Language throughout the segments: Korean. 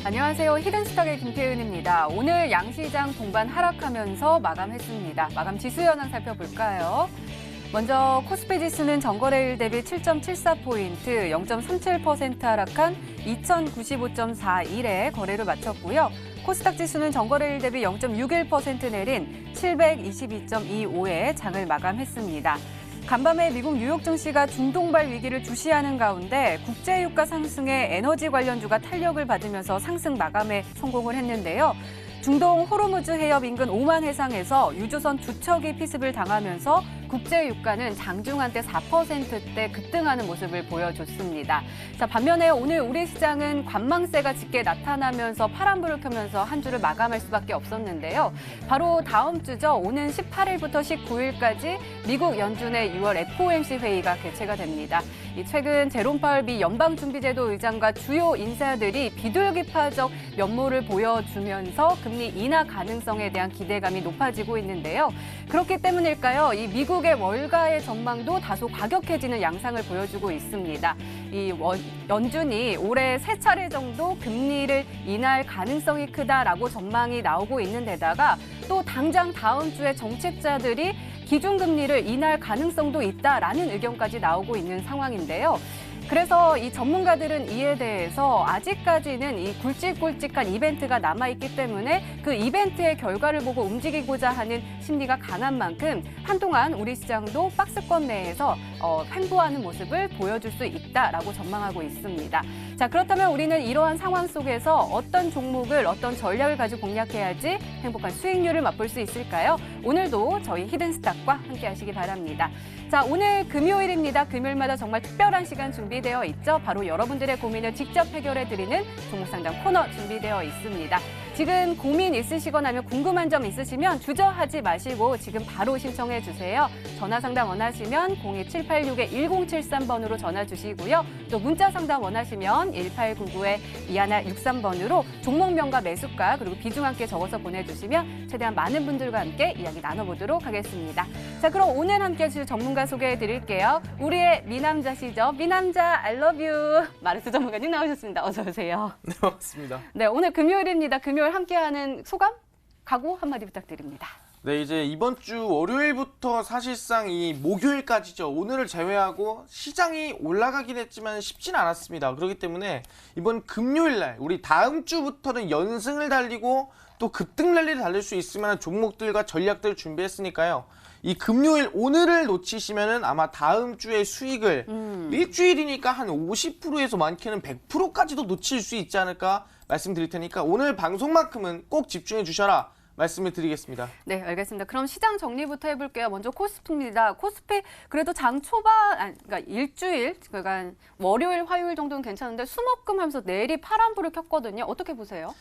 안녕하세요. 히든스탁의 김태은입니다. 오늘 양시장 동반 하락하면서 마감했습니다. 마감 지수 현황 살펴볼까요? 먼저 코스피 지수는 전거래일 대비 7.74포인트, 0.37% 하락한 2095.41에 거래를 마쳤고요. 코스닥 지수는 전거래일 대비 0.61% 내린 722.25에 장을 마감했습니다. 간밤에 미국 뉴욕 증시가 중동발 위기를 주시하는 가운데 국제유가 상승에 에너지 관련주가 탄력을 받으면서 상승 마감에 성공을 했는데요. 중동 호르무즈 해협 인근 오만 해상에서 유조선 두 척이 피습을 당하면서 국제유가는 장중 한때 4%대 급등하는 모습을 보여줬습니다. 자, 반면에 오늘 우리 시장은 관망세가 짙게 나타나면서 파란불을 켜면서 한 주를 마감할 수밖에 없었는데요. 바로 다음 주죠. 오는 18일부터 19일까지 미국 연준의 6월 FOMC 회의가 개최가 됩니다. 최근 제롬 파월 미 연방준비제도 의장과 주요 인사들이 비둘기파적 면모를 보여주면서 금리 인하 가능성에 대한 기대감이 높아지고 있는데요. 그렇기 때문일까요? 이 미국의 월가의 전망도 다소 과격해지는 양상을 보여주고 있습니다. 연준이 올해 3차례 정도 금리를 인하할 가능성이 크다라고 전망이 나오고 있는 데다가 또 당장 다음 주에 정책자들이 기준금리를 인하할 가능성도 있다라는 의견까지 나오고 있는 상황인데요. 그래서 이 전문가들은 이에 대해서 아직까지는 이 굵직굵직한 이벤트가 남아있기 때문에 그 이벤트의 결과를 보고 움직이고자 하는 심리가 강한 만큼 한동안 우리 시장도 박스권 내에서 횡보하는 모습을 보여줄 수 있다라고 전망하고 있습니다. 자, 그렇다면 우리는 이러한 상황 속에서 어떤 종목을 어떤 전략을 가지고 공략해야지 행복한 수익률을 맛볼 수 있을까요? 오늘도 저희 히든스탁과 함께 하시기 바랍니다. 자, 오늘 금요일입니다. 금요일마다 정말 특별한 시간 준비되어 있죠. 바로 여러분들의 고민을 직접 해결해드리는 종목상담 코너 준비되어 있습니다. 지금 고민 있으시거나 하면 궁금한 점 있으시면 주저하지 마시고 지금 바로 신청해 주세요. 전화 상담 원하시면 02786-1073번으로 전화 주시고요. 또 문자 상담 원하시면 1899-2163번으로 종목명과 매수가 그리고 비중 함께 적어서 보내주시면 최대한 많은 분들과 함께 이야기 나눠보도록 하겠습니다. 자, 그럼 오늘 함께 해주실 전문가 소개해 드릴게요. 우리의 미남자시죠. 미남자 I love you. 마르스 전문가님 나오셨습니다. 어서 오세요. 네, 반갑습니다. 네, 오늘 금요일입니다. 금요일 함께하는 소감, 각오 한마디 부탁드립니다. 네, 이제 이번 주 월요일부터 사실상 이 목요일까지죠. 오늘을 제외하고 시장이 올라가긴 했지만 쉽진 않았습니다. 그렇기 때문에 이번 금요일 날 우리 다음 주부터는 연승을 달리고 또 급등 랠리를 달릴 수 있을 만한 종목들과 전략들을 준비했으니까요. 이 금요일 오늘을 놓치시면은 아마 다음 주에 수익을 일주일이니까 한 50%에서 많게는 100%까지도 놓칠 수 있지 않을까 말씀드릴 테니까 오늘 방송만큼은 꼭 집중해 주셔라 말씀을 드리겠습니다. 네, 알겠습니다. 그럼 시장 정리부터 해볼게요. 먼저 코스피입니다. 코스피 그래도 장 초반, 그러니까 일주일, 그러니까 월요일, 화요일 정도는 괜찮은데 수목금 하면서 내일이 파란불을 켰거든요. 어떻게 보세요?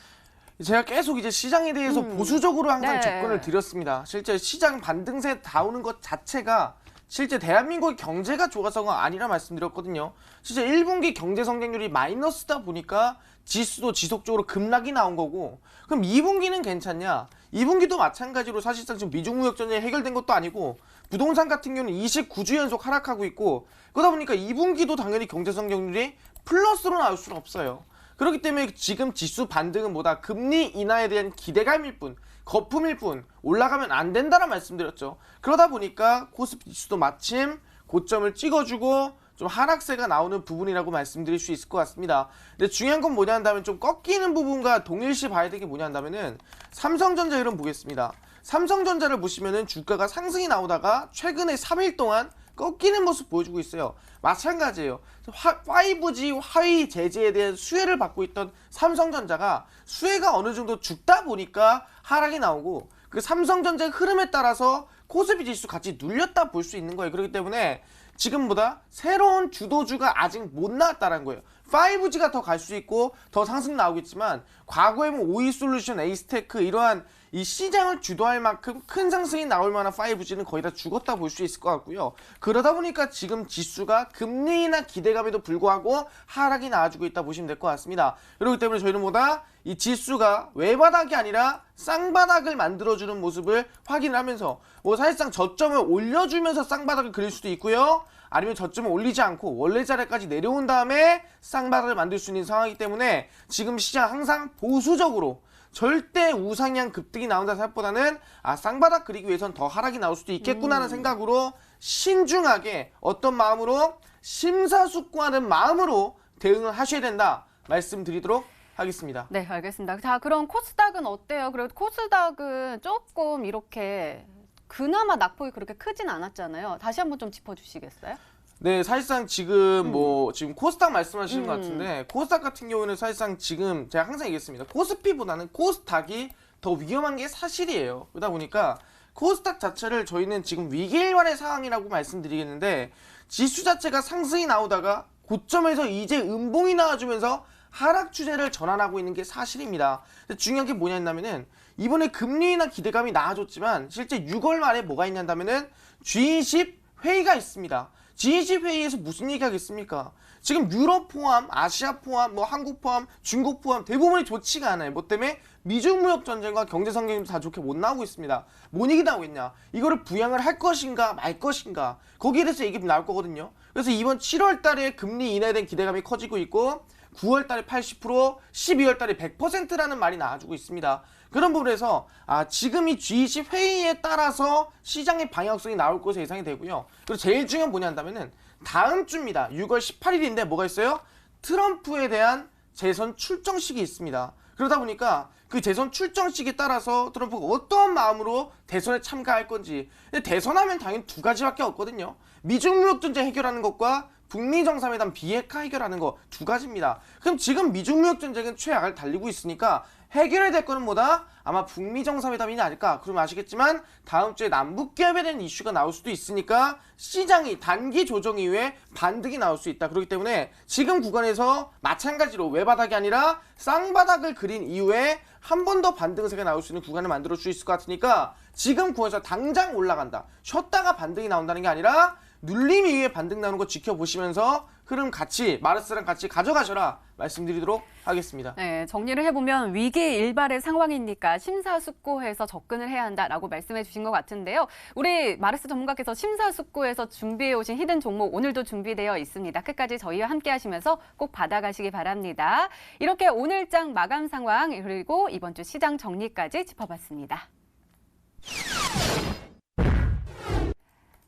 제가 계속 이제 시장에 대해서 보수적으로 항상 네. 접근을 드렸습니다. 실제 시장 반등세 나오는 것 자체가 실제 대한민국의 경제가 좋아서가 아니라 말씀드렸거든요. 실제 1분기 경제 성장률이 마이너스다 보니까 지수도 지속적으로 급락이 나온 거고 그럼 2분기는 괜찮냐? 2분기도 마찬가지로 사실상 지금 미중무역 전쟁이 해결된 것도 아니고 부동산 같은 경우는 29주 연속 하락하고 있고 그러다 보니까 2분기도 당연히 경제 성장률이 플러스로 나올 수는 없어요. 그렇기 때문에 지금 지수 반등은 뭐다? 금리 인하에 대한 기대감일 뿐, 거품일 뿐 올라가면 안 된다는 말씀드렸죠. 그러다 보니까 코스피 지수도 마침 고점을 찍어주고 좀 하락세가 나오는 부분이라고 말씀드릴 수 있을 것 같습니다. 근데 중요한 건 뭐냐 한다면 좀 꺾이는 부분과 동일시 봐야 되는 게 뭐냐 한다면은 삼성전자 흐름 보겠습니다. 삼성전자를 보시면은 주가가 상승이 나오다가 최근에 3일 동안 꺾이는 모습 보여주고 있어요. 마찬가지예요. 5G 화웨이 제재에 대한 수혜를 받고 있던 삼성전자가 수혜가 어느 정도 죽다 보니까 하락이 나오고 그 삼성전자의 흐름에 따라서 코스피 지수 같이 눌렸다 볼 수 있는 거예요. 그렇기 때문에 지금보다 새로운 주도주가 아직 못 나왔다는 거예요. 5G가 더 갈 수 있고 더 상승 나오겠지만 과거에 뭐 오이솔루션, 에이스테크 이러한 이 시장을 주도할 만큼 큰 상승이 나올 만한 5G는 거의 다 죽었다 볼 수 있을 것 같고요. 그러다 보니까 지금 지수가 금리 인하 기대감에도 불구하고 하락이 나와주고 있다 보시면 될 것 같습니다. 그렇기 때문에 저희는 뭐다? 이 지수가 외바닥이 아니라 쌍바닥을 만들어주는 모습을 확인을 하면서 뭐 사실상 저점을 올려주면서 쌍바닥을 그릴 수도 있고요. 아니면 저점을 올리지 않고 원래 자리까지 내려온 다음에 쌍바닥을 만들 수 있는 상황이기 때문에 지금 시장 항상 보수적으로 절대 우상향 급등이 나온다 생각보다는 쌍바닥 그리기 위해선 더 하락이 나올 수도 있겠구나라는 생각으로 신중하게 어떤 마음으로 심사숙고하는 마음으로 대응을 하셔야 된다 말씀드리도록 하겠습니다. 네, 알겠습니다. 자, 그럼 코스닥은 어때요? 그래도 코스닥은 조금 이렇게 그나마 낙폭이 그렇게 크진 않았잖아요. 다시 한번 좀 짚어주시겠어요? 네, 사실상 지금 지금 코스닥 말씀하시는 것 같은데 코스닥 같은 경우는 사실상 지금 제가 항상 얘기했습니다. 코스피보다는 코스닥이 더 위험한 게 사실이에요. 그러다 보니까 코스닥 자체를 저희는 지금 위기일환의 상황이라고 말씀드리겠는데 지수 자체가 상승이 나오다가 고점에서 이제 음봉이 나와주면서 하락 추세를 전환하고 있는 게 사실입니다. 근데 중요한 게 뭐냐 했냐면은 이번에 금리 인하 기대감이 나아졌지만 실제 6월 말에 뭐가 있냐면은 G20 회의가 있습니다. G20 회의에서 무슨 얘기 하겠습니까? 지금 유럽 포함, 아시아 포함, 뭐 한국 포함, 중국 포함 대부분이 좋지가 않아요. 뭐 때문에 미중 무역 전쟁과 경제 성장도 다 좋게 못 나오고 있습니다. 뭔 얘기 나오겠냐? 이거를 부양을 할 것인가 말 것인가? 거기에 대해서 얘기 나올 거거든요. 그래서 이번 7월 달에 금리 인하에 대한 기대감이 커지고 있고 9월 달에 80%, 12월 달에 100%라는 말이 나와주고 있습니다. 그런 부분에서 지금 이 G20 회의에 따라서 시장의 방향성이 나올 것으로 예상이 되고요. 그리고 제일 중요한 뭐냐 한다면은 다음 주입니다. 6월 18일인데 뭐가 있어요? 트럼프에 대한 재선 출정식이 있습니다. 그러다 보니까 그 재선 출정식에 따라서 트럼프가 어떠한 마음으로 대선에 참가할 건지. 근데 대선하면 당연히 두 가지밖에 없거든요. 미중 무역 전쟁 해결하는 것과 북미 정상회담 비핵화 해결하는 거 두 가지입니다. 그럼 지금 미중 무역 전쟁은 최악을 달리고 있으니까 해결해야 될 거는 뭐다? 아마 북미 정상회담이지 않을까? 그럼 아시겠지만 다음 주에 남북 기업에 대한 이슈가 나올 수도 있으니까 시장이 단기 조정 이후에 반등이 나올 수 있다. 그렇기 때문에 지금 구간에서 마찬가지로 외바닥이 아니라 쌍바닥을 그린 이후에 한 번 더 반등세가 나올 수 있는 구간을 만들어 줄 수 있을 것 같으니까 지금 구간에서 당장 올라간다. 쉬었다가 반등이 나온다는 게 아니라 눌림 이후에 반등 나오는 거 지켜보시면서 흐름 같이 마르스랑 같이 가져가셔라 말씀드리도록 하겠습니다. 네, 정리를 해보면 위기 일발의 상황이니까 심사숙고해서 접근을 해야 한다라고 말씀해 주신 것 같은데요. 우리 마르스 전문가께서 심사숙고해서 준비해 오신 히든 종목 오늘도 준비되어 있습니다. 끝까지 저희와 함께 하시면서 꼭 받아가시기 바랍니다. 이렇게 오늘장 마감 상황 그리고 이번 주 시장 정리까지 짚어봤습니다.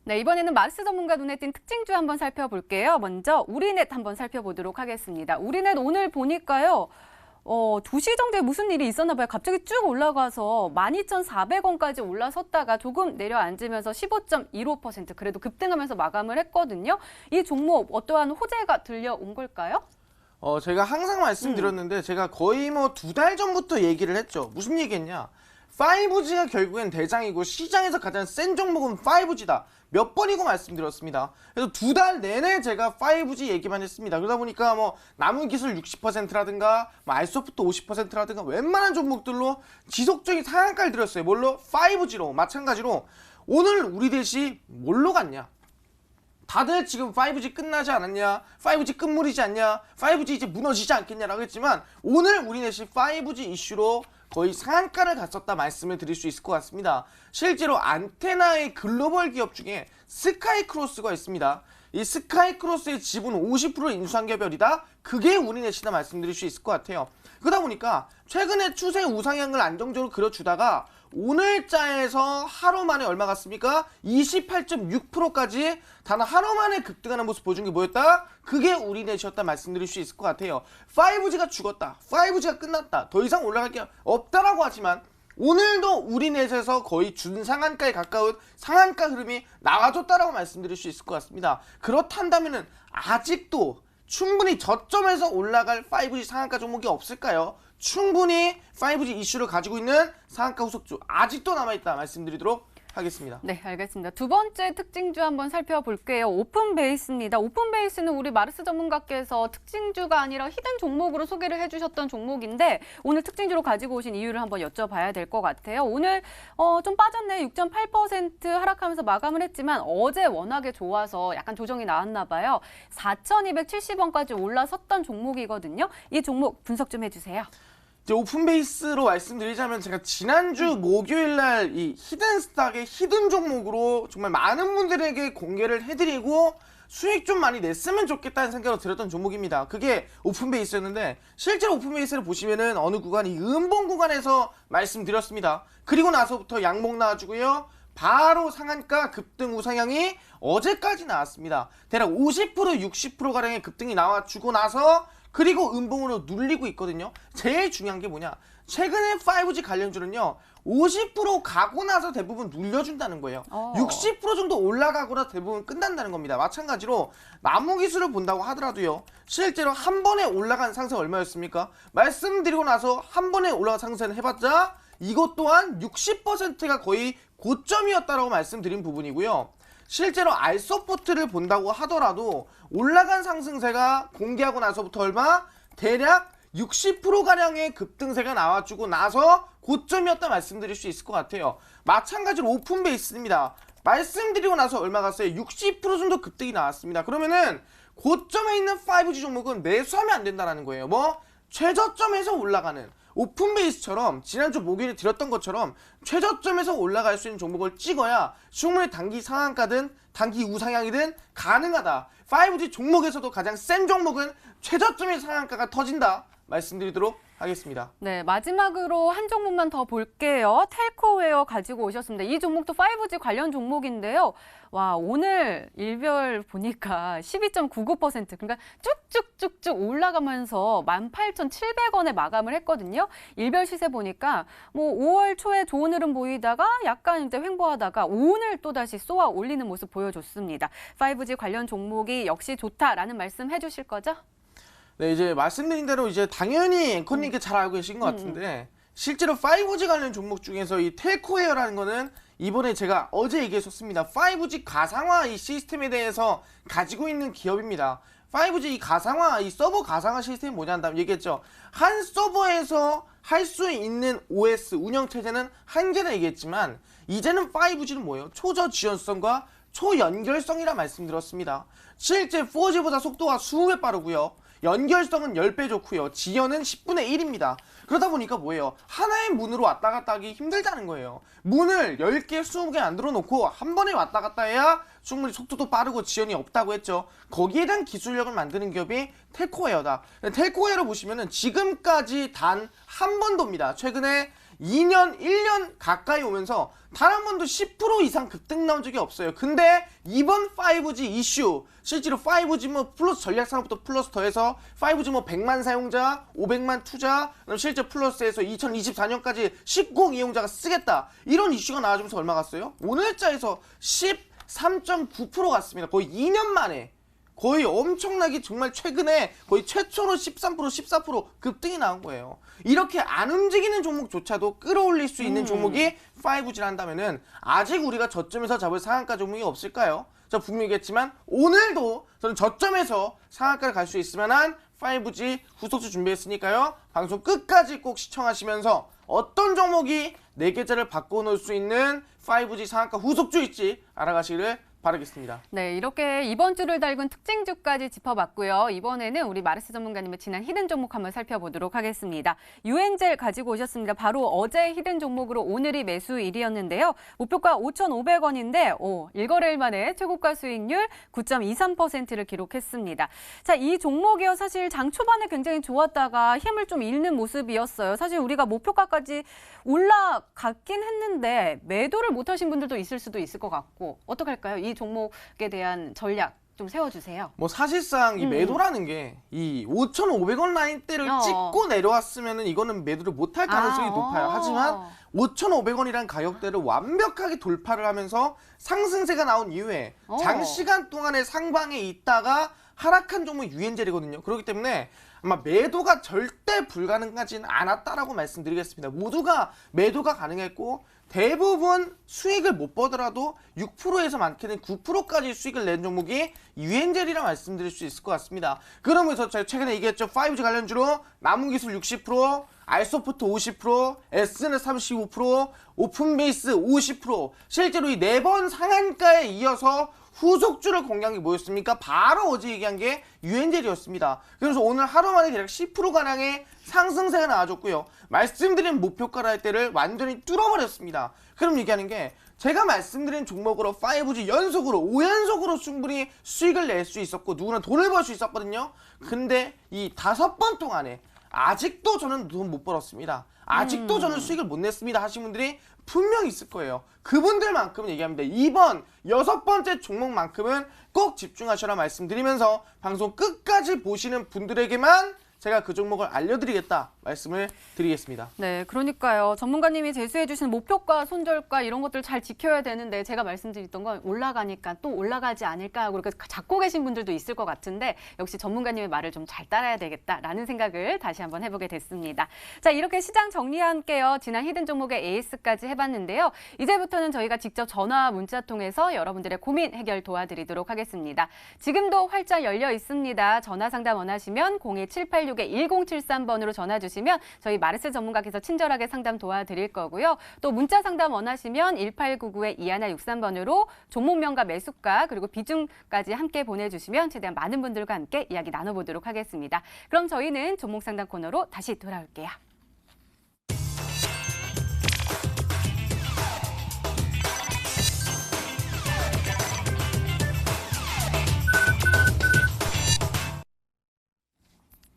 네, 이번에는 마르스 전문가 눈에 띈 특징주 한번 살펴볼게요. 먼저 우리넷 한번 살펴보도록 하겠습니다. 우리넷 오늘 보니까요. 2시 정도에 무슨 일이 있었나 봐요. 갑자기 쭉 올라가서 12,400원까지 올라섰다가 조금 내려앉으면서 15.15% 그래도 급등하면서 마감을 했거든요. 이 종목 어떠한 호재가 들려온 걸까요? 제가 항상 말씀드렸는데 제가 거의 뭐 2달 전부터 얘기를 했죠. 무슨 얘기했냐? 5G가 결국엔 대장이고 시장에서 가장 센 종목은 5G다. 몇 번이고 말씀드렸습니다. 그래서 2달 내내 제가 5G 얘기만 했습니다. 그러다 보니까 뭐 남은 기술 60%라든가 뭐 알소프트 50%라든가 웬만한 종목들로 지속적인 상한가를 드렸어요. 뭘로? 5G로. 마찬가지로 오늘 우리 대시 뭘로 갔냐? 다들 지금 5G 끝나지 않았냐? 5G 끝물이지 않냐? 5G 이제 무너지지 않겠냐라고 했지만 오늘 우리넷이 5G 이슈로 거의 상한가를 갔었다 말씀을 드릴 수 있을 것 같습니다. 실제로 안테나의 글로벌 기업 중에 스카이크로스가 있습니다. 이 스카이크로스의 지분 50%를 인수한 기업이다. 그게 우리넷이다 말씀드릴 수 있을 것 같아요. 그러다 보니까 최근에 추세 우상향을 안정적으로 그려주다가 오늘자에서 하루 만에 얼마 갔습니까? 28.6%까지 단 하루 만에 급등하는 모습 보여준 게 뭐였다? 그게 우리넷이었다 말씀드릴 수 있을 것 같아요. 5G가 죽었다. 5G가 끝났다. 더 이상 올라갈 게 없다라고 하지만 오늘도 우리넷에서 거의 준상한가에 가까운 상한가 흐름이 나와줬다라고 말씀드릴 수 있을 것 같습니다. 그렇단다면은 아직도 충분히 저점에서 올라갈 5G 상한가 종목이 없을까요? 충분히 5G 이슈를 가지고 있는 상한가 후속주 아직도 남아있다 말씀드리도록 하겠습니다. 네, 알겠습니다. 두 번째 특징주 한번 살펴볼게요. 오픈베이스입니다. 오픈베이스는 우리 마르스 전문가께서 특징주가 아니라 히든 종목으로 소개를 해주셨던 종목인데 오늘 특징주로 가지고 오신 이유를 한번 여쭤봐야 될 것 같아요. 오늘 좀 빠졌네. 6.8% 하락하면서 마감을 했지만 어제 워낙에 좋아서 약간 조정이 나왔나 봐요. 4,270원까지 올라섰던 종목이거든요. 이 종목 분석 좀 해주세요. 이제 오픈베이스로 말씀드리자면 제가 지난주 목요일날 이 히든스탁의 히든 종목으로 정말 많은 분들에게 공개를 해드리고 수익 좀 많이 냈으면 좋겠다는 생각으로 들었던 종목입니다. 그게 오픈베이스였는데 실제로 오픈베이스를 보시면은 어느 구간, 이 은봉 구간에서 말씀드렸습니다. 그리고 나서부터 양봉 나와주고요. 바로 상한가 급등 우상향이 어제까지 나왔습니다. 대략 50% 60%가량의 급등이 나와주고 나서 그리고 음봉으로 눌리고 있거든요. 제일 중요한 게 뭐냐, 최근에 5G 관련주는요 50% 가고 나서 대부분 눌려준다는 거예요. 60% 정도 올라가고 나서 대부분 끝난다는 겁니다. 마찬가지로 나무기술을 본다고 하더라도요, 실제로 한 번에 올라간 상승 얼마였습니까? 말씀드리고 나서 한 번에 올라간 상승 해봤자 이것 또한 60%가 거의 고점이었다라고 말씀드린 부분이고요. 실제로 알서포트를 본다고 하더라도 올라간 상승세가 공개하고 나서부터 얼마? 대략 60%가량의 급등세가 나와주고 나서 고점이었다 말씀드릴 수 있을 것 같아요. 마찬가지로 오픈베이스입니다. 말씀드리고 나서 얼마 갔어요? 60% 정도 급등이 나왔습니다. 그러면은 고점에 있는 5G 종목은 매수하면 안 된다는 거예요. 뭐? 최저점에서 올라가는, 오픈베이스처럼 지난주 목요일에 드렸던 것처럼 최저점에서 올라갈 수 있는 종목을 찍어야 충분히 단기 상한가든 단기 우상향이든 가능하다. 5G 종목에서도 가장 센 종목은 최저점의 상한가가 터진다 말씀드리도록 하겠습니다. 네, 마지막으로 한 종목만 더 볼게요. 텔코웨어 가지고 오셨습니다. 이 종목도 5G 관련 종목인데요. 와, 오늘 일별 보니까 12.99%, 그러니까 쭉쭉쭉쭉 올라가면서 18,700원에 마감을 했거든요. 일별 시세 보니까 뭐 5월 초에 좋은 흐름 보이다가 약간 이제 횡보하다가 오늘 또다시 쏘아 올리는 모습 보여줬습니다. 5G 관련 종목이 역시 좋다라는 말씀 해주실 거죠? 네, 이제 말씀드린 대로 이제 당연히 앵커님께 잘 알고 계신 것 같은데 실제로 5G 관련 종목 중에서 이 텔코웨어라는 거는 이번에 제가 어제 얘기했었습니다. 5G 가상화 이 시스템에 대해서 가지고 있는 기업입니다. 5G 이 가상화, 이 서버 가상화 시스템이 뭐냐 한다면 얘기했죠. 한 서버에서 할 수 있는 OS 운영체제는 한 개다 얘기했지만 이제는 5G는 뭐예요? 초저 지연성과 초연결성이라 말씀드렸습니다. 실제 4G보다 속도가 20배 빠르고요. 연결성은 10배 좋고요. 지연은 10분의 1입니다. 그러다 보니까 뭐예요? 하나의 문으로 왔다 갔다 하기 힘들다는 거예요. 문을 10개, 20개 만들어 놓고 한 번에 왔다 갔다 해야 충분히 속도도 빠르고 지연이 없다고 했죠. 거기에 대한 기술력을 만드는 기업이 텔코웨어다. 텔코웨어를 보시면은 지금까지 단 한 번도입니다. 최근에 2년, 1년 가까이 오면서 단 한 번도 10% 이상 급등 나온 적이 없어요. 근데 이번 5G 이슈, 실제로 5G 뭐 플러스 전략산업부터 플러스 더해서 5G 뭐 100만 사용자, 500만 투자, 실제 플러스에서 2024년까지 10억 이용자가 쓰겠다. 이런 이슈가 나와주면서 얼마 갔어요? 오늘자에서 13.9% 갔습니다. 거의 2년 만에. 거의 엄청나게 정말 최근에 거의 최초로 13%, 14% 급등이 나온 거예요. 이렇게 안 움직이는 종목조차도 끌어올릴 수 있는 종목이 5G를 한다면은 아직 우리가 저점에서 잡을 상한가 종목이 없을까요? 저 분명히 얘기했지만 오늘도 저는 저점에서 상한가를 갈 수 있을 만한 5G 후속주 준비했으니까요. 방송 끝까지 꼭 시청하시면서 어떤 종목이 내 계좌를 바꿔놓을 수 있는 5G 상한가 후속주일지 알아가시기를 바라겠습니다. 네, 이렇게 이번 주를 달군 특징주까지 짚어봤고요. 이번에는 우리 마르스 전문가님의 지난 히든 종목 한번 살펴보도록 하겠습니다. 유엔젤 가지고 오셨습니다. 바로 어제 히든 종목으로 오늘이 매수일이었는데요. 목표가 5,500원인데 1거래일 만에 최고가 수익률 9.23%를 기록했습니다. 자, 이 종목이요. 사실 장 초반에 굉장히 좋았다가 힘을 좀 잃는 모습이었어요. 사실 우리가 목표가까지 올라갔긴 했는데 매도를 못하신 분들도 있을 수도 있을 것 같고 어떻게 할까요? 이 종목에 대한 전략 좀 세워주세요. 뭐 사실상 이 매도라는 게 이 5,500원 라인대를 찍고 내려왔으면은 이거는 매도를 못할 가능성이 높아요. 하지만 5,500원이란 가격대를 완벽하게 돌파를 하면서 상승세가 나온 이후에 장시간 동안의 상방에 있다가 하락한 종목이 유엔젤이거든요. 그렇기 때문에 아마 매도가 절대 불가능하진 않았다라고 말씀드리겠습니다. 모두가 매도가 가능했고 대부분 수익을 못 보더라도 6%에서 많게는 9%까지 수익을 낸 종목이 유엔젤이라 말씀드릴 수 있을 것 같습니다. 그러면서 제가 최근에 얘기했죠. 5G 관련주로 남은기술 60%, 알소프트 50%, S는 35%, 오픈베이스 50%. 실제로 이 4번 상한가에 이어서 후속주를 공개한 게 뭐였습니까? 바로 어제 얘기한 게 유엔젤이었습니다. 그래서 오늘 하루 만에 대략 10%가량의 상승세가 나와줬고요. 말씀드린 목표가를 할 때를 완전히 뚫어버렸습니다. 그럼 얘기하는 게 제가 말씀드린 종목으로 5G 연속으로 5연속으로 충분히 수익을 낼 수 있었고 누구나 돈을 벌 수 있었거든요. 근데 이 5번 동안에 아직도 저는 돈 못 벌었습니다. 아직도 저는 수익을 못 냈습니다 하신 분들이 분명 있을 거예요. 그분들만큼은 얘기합니다. 이번 6번째 종목만큼은 꼭 집중하셔라 말씀드리면서 방송 끝까지 보시는 분들에게만 제가 그 종목을 알려드리겠다 말씀을 드리겠습니다. 네, 그러니까요. 전문가님이 제시해 주신 목표가, 손절가 이런 것들 잘 지켜야 되는데 제가 말씀드렸던 건 올라가니까 또 올라가지 않을까 하고 그렇게 잡고 계신 분들도 있을 것 같은데 역시 전문가님의 말을 좀 잘 따라야 되겠다라는 생각을 다시 한번 해보게 됐습니다. 자, 이렇게 시장 정리와 함께요. 지난 히든 종목의 에이스까지 해봤는데요. 이제부터는 저희가 직접 전화, 문자 통해서 여러분들의 고민 해결 도와드리도록 하겠습니다. 지금도 활짝 열려 있습니다. 전화 상담 원하시면 02786-1073번으로 전화 주시면 저희 마르스 전문가께서 친절하게 상담 도와드릴 거고요. 또 문자 상담 원하시면 1899-2163번으로 종목명과 매수가 그리고 비중까지 함께 보내주시면 최대한 많은 분들과 함께 이야기 나눠보도록 하겠습니다. 그럼 저희는 종목 상담 코너로 다시 돌아올게요.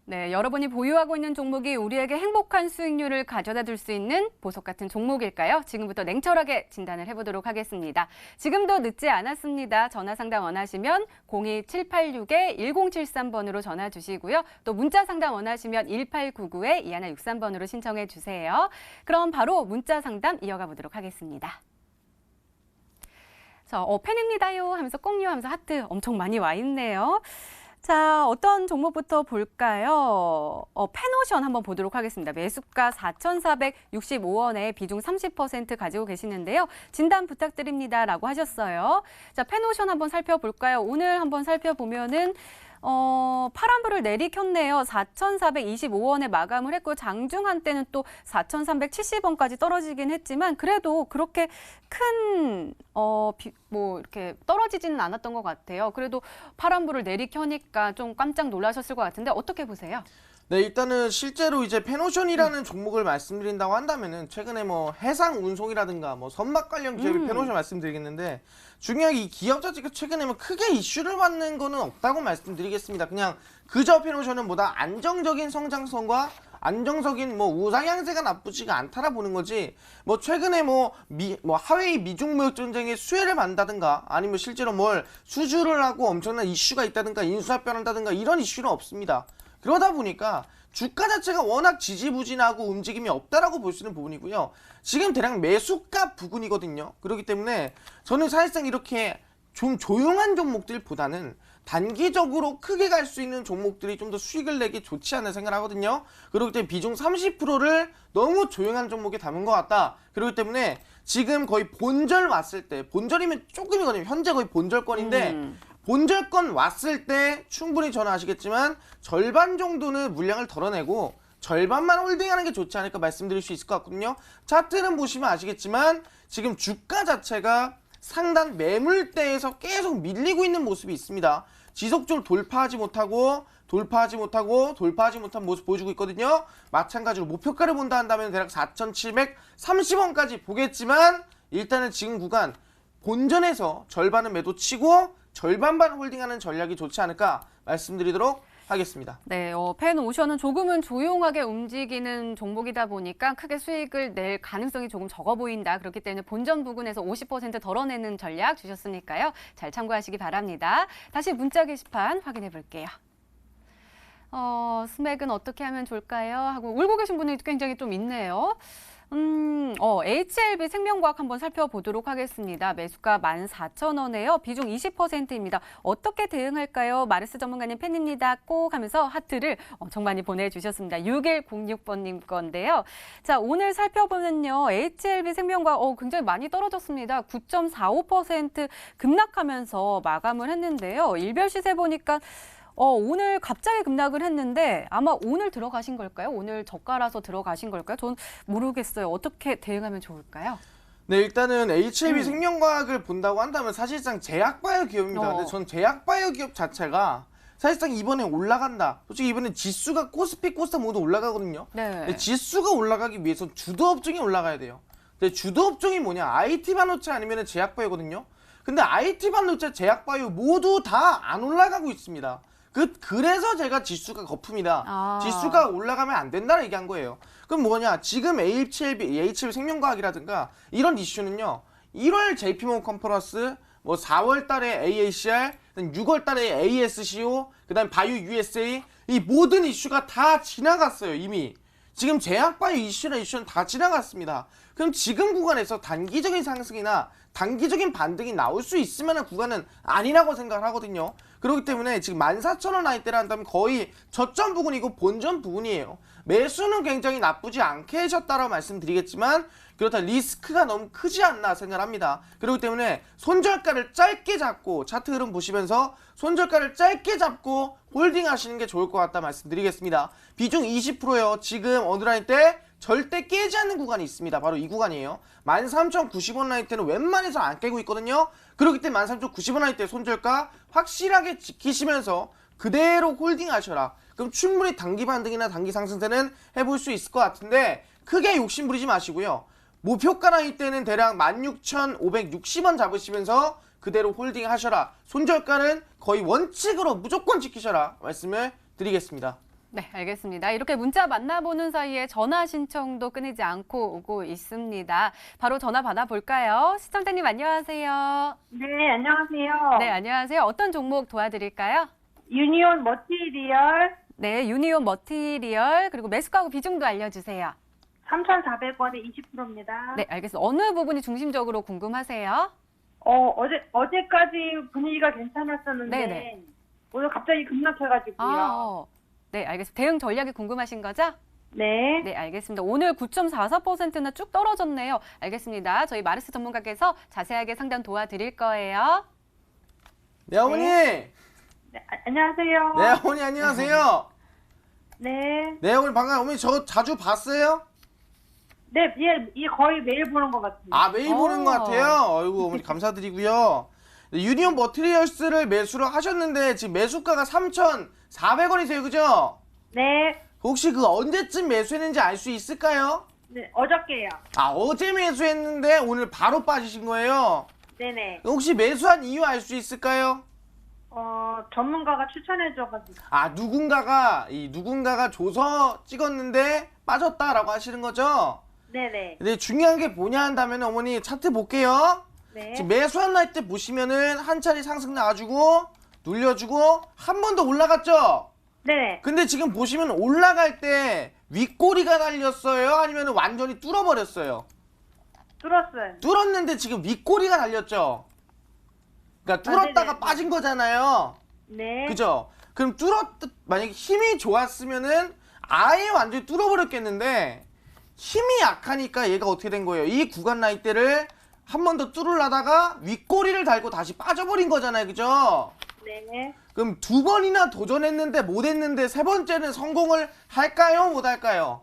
네, 여러분이 보유하고 있는 종목이 우리에게 행복한 수익률을 가져다 줄 수 있는 보석 같은 종목일까요? 지금부터 냉철하게 진단을 해보도록 하겠습니다. 지금도 늦지 않았습니다. 전화 상담 원하시면 02786-1073번으로 전화 주시고요. 또 문자 상담 원하시면 1899-2163번으로 신청해 주세요. 그럼 바로 문자 상담 이어가 보도록 하겠습니다. 자, 팬입니다요 하면서 꽁요 하면서 하트 엄청 많이 와 있네요. 자, 어떤 종목부터 볼까요? 페노션 한번 보도록 하겠습니다. 매수가 4,465원에 비중 30% 가지고 계시는데요. 진단 부탁드립니다라고 하셨어요. 자, 페노션 한번 살펴볼까요? 오늘 한번 살펴보면은 파란불을 내리켰네요. 4,425원에 마감을 했고 장중한 때는 또 4,370원까지 떨어지긴 했지만 그래도 그렇게 큰 이렇게 떨어지지는 않았던 것 같아요. 그래도 파란불을 내리켜니까 좀 깜짝 놀라셨을 것 같은데 어떻게 보세요? 네, 일단은 실제로 이제 페노션이라는 종목을 말씀드린다고 한다면은 최근에 뭐 해상 운송이라든가 뭐 선박 관련 기업이 페노션 말씀드리겠는데 중요하게 이 기업 자체가 최근에 뭐 크게 이슈를 받는 거는 없다고 말씀드리겠습니다. 그냥 그저 페노션은 보다 안정적인 성장성과 안정적인 뭐 우상향세가 나쁘지가 않다라 보는 거지. 뭐 최근에 뭐 하웨이 미중 무역 전쟁의 수혜를 받는다든가 아니면 실제로 뭘 수주를 하고 엄청난 이슈가 있다든가 인수합병한다든가 이런 이슈는 없습니다. 그러다 보니까 주가 자체가 워낙 지지부진하고 움직임이 없다라고 볼 수 있는 부분이고요. 지금 대략 매수가 부근이거든요. 그렇기 때문에 저는 사실상 이렇게 좀 조용한 종목들보다는 단기적으로 크게 갈 수 있는 종목들이 좀 더 수익을 내기 좋지 않나 생각을 하거든요. 그렇기 때문에 비중 30%를 너무 조용한 종목에 담은 것 같다. 그렇기 때문에 지금 거의 본절 왔을 때, 본절이면 조금이거든요. 현재 거의 본절권인데 본절권 왔을 때 충분히 저는 아시겠지만 절반 정도는 물량을 덜어내고 절반만 홀딩하는 게 좋지 않을까 말씀드릴 수 있을 것 같거든요. 차트는 보시면 아시겠지만 지금 주가 자체가 상단 매물대에서 계속 밀리고 있는 모습이 있습니다. 지속적으로 돌파하지 못한 모습 보여주고 있거든요. 마찬가지로 목표가를 본다 한다면 대략 4,730원까지 보겠지만 일단은 지금 구간 본전에서 절반은 매도 치고 절반만 홀딩하는 전략이 좋지 않을까 말씀드리도록 하겠습니다. 네, 펜오션은 조금은 조용하게 움직이는 종목이다 보니까 크게 수익을 낼 가능성이 조금 적어 보인다. 그렇기 때문에 본전 부근에서 50% 덜어내는 전략 주셨으니까요. 잘 참고하시기 바랍니다. 다시 문자 게시판 확인해 볼게요. 스맥은 어떻게 하면 좋을까요? 하고 울고 계신 분이 굉장히 좀 있네요. HLB 생명과학 한번 살펴보도록 하겠습니다. 매수가 14,000원에요. 비중 20%입니다. 어떻게 대응할까요? 마르스 전문가님 팬입니다. 꼭 하면서 하트를 엄청 많이 보내주셨습니다. 6106번님 건데요. 자, 오늘 살펴보면요. HLB 생명과학 굉장히 많이 떨어졌습니다. 9.45% 급락하면서 마감을 했는데요. 일별 시세 보니까 오늘 갑자기 급락을 했는데 아마 오늘 들어가신 걸까요? 오늘 저가라서 들어가신 걸까요? 전 모르겠어요. 어떻게 대응하면 좋을까요? 네, 일단은 HLB 생명과학을 본다고 한다면 사실상 제약바이오 기업입니다. 근데 전 제약바이오 기업 자체가 사실상 이번에 올라간다. 솔직히 이번에 지수가 코스피, 코스닥 모두 올라가거든요. 네. 근데 지수가 올라가기 위해서 주도 업종이 올라가야 돼요. 근데 주도 업종이 뭐냐? IT 반도체 아니면 제약바이오거든요. 근데 IT 반도체, 제약바이오 모두 다 안 올라가고 있습니다. 그래서 제가 지수가 거품이다. 지수가 올라가면 안 된다는 얘기한 거예요. 그럼 뭐냐? 지금 HLB 생명과학이라든가 이런 이슈는요. 1월 JP모건 컨퍼런스, 뭐 4월 달에 AACR, 6월 달에 ASCO, 그다음 바이오 USA 이 모든 이슈가 다 지나갔어요, 이미. 지금 제약바이오 이슈는 다 지나갔습니다. 그럼 지금 구간에서 단기적인 상승이나 단기적인 반등이 나올 수 있으면 구간은 아니라고 생각을 하거든요. 그렇기 때문에 지금 14,000원 라인대라 한다면 거의 저점 부분이고 본전 부분이에요. 매수는 굉장히 나쁘지 않게 하셨다라고 말씀드리겠지만 그렇다 리스크가 너무 크지 않나 생각합니다. 그렇기 때문에 손절가를 짧게 잡고 차트 흐름 보시면서 손절가를 짧게 잡고 홀딩 하시는 게 좋을 것 같다 말씀드리겠습니다. 비중 20%요. 지금 어느 라인 때 절대 깨지 않는 구간이 있습니다. 바로 이 구간이에요. 13,090원 라인 때는 웬만해서 안 깨고 있거든요. 그렇기 때문에 13,090원 라인 때 손절가 확실하게 지키시면서 그대로 홀딩 하셔라. 그럼 충분히 단기 반등이나 단기 상승세는 해볼 수 있을 것 같은데 크게 욕심 부리지 마시고요. 목표가 라인 때는 대략 16,560원 잡으시면서 그대로 홀딩 하셔라. 손절가는 거의 원칙으로 무조건 지키셔라 말씀을 드리겠습니다. 네, 알겠습니다. 이렇게 문자 만나보는 사이에 전화 신청도 끊이지 않고 오고 있습니다. 바로 전화 받아볼까요? 시청자님 안녕하세요. 네, 안녕하세요. 네, 안녕하세요. 어떤 종목 도와드릴까요? 유니온 머티리얼 네, 유니온 머티리얼 그리고 매수가하고 비중도 알려주세요. 3,400원에 20%입니다. 네, 알겠습니다. 어느 부분이 중심적으로 궁금하세요? 어제까지 분위기가 괜찮았었는데 네네. 오늘 갑자기 급락해가지고요. 네, 알겠습니다. 대응 전략이 궁금하신 거죠? 네. 네, 알겠습니다. 오늘 9.44%나 쭉 떨어졌네요. 알겠습니다. 저희 마르스 전문가께서 자세하게 상담 도와드릴 거예요. 네, 어머니! 네, 안녕하세요. 네, 어머니 안녕하세요. 네. 네, 어머니 반가워요. 어머니 저 자주 봤어요? 네, 예, 거의 매일 보는 것 같습니다. 아, 매일 보는 것 같아요. 아이고, 어머니 감사드리고요. 네, 유니온 머티리얼스를 매수를 하셨는데 지금 매수가가 3,400원이세요, 그죠? 네. 혹시 그 언제쯤 매수했는지 알 수 있을까요? 네, 어저께요. 아, 어제 매수했는데 오늘 바로 빠지신 거예요? 네네. 혹시 매수한 이유 알 수 있을까요? 전문가가 추천해줘가지고. 아, 누군가가 줘서 찍었는데 빠졌다라고 하시는 거죠? 네네. 근데 중요한 게 뭐냐 한다면 어머니 차트 볼게요. 네. 지금 매수한 날 때 보시면은 한 차례 상승 나와주고 눌려주고 한 번 더 올라갔죠? 네네. 근데 지금 보시면 올라갈 때 윗꼬리가 달렸어요? 아니면 완전히 뚫어버렸어요? 뚫었어요. 뚫었는데 지금 윗꼬리가 달렸죠? 그러니까 뚫었다가 네네. 빠진 거잖아요. 네. 그죠? 그럼 만약에 힘이 좋았으면은 아예 완전히 뚫어버렸겠는데 힘이 약하니까 얘가 어떻게 된 거예요? 이 구간 라인 때를 한 번 더 뚫으려다가 윗꼬리를 달고 다시 빠져버린 거잖아요. 그죠? 네. 그럼 두 번이나 도전했는데 못했는데 세 번째는 성공을 할까요? 못 할까요?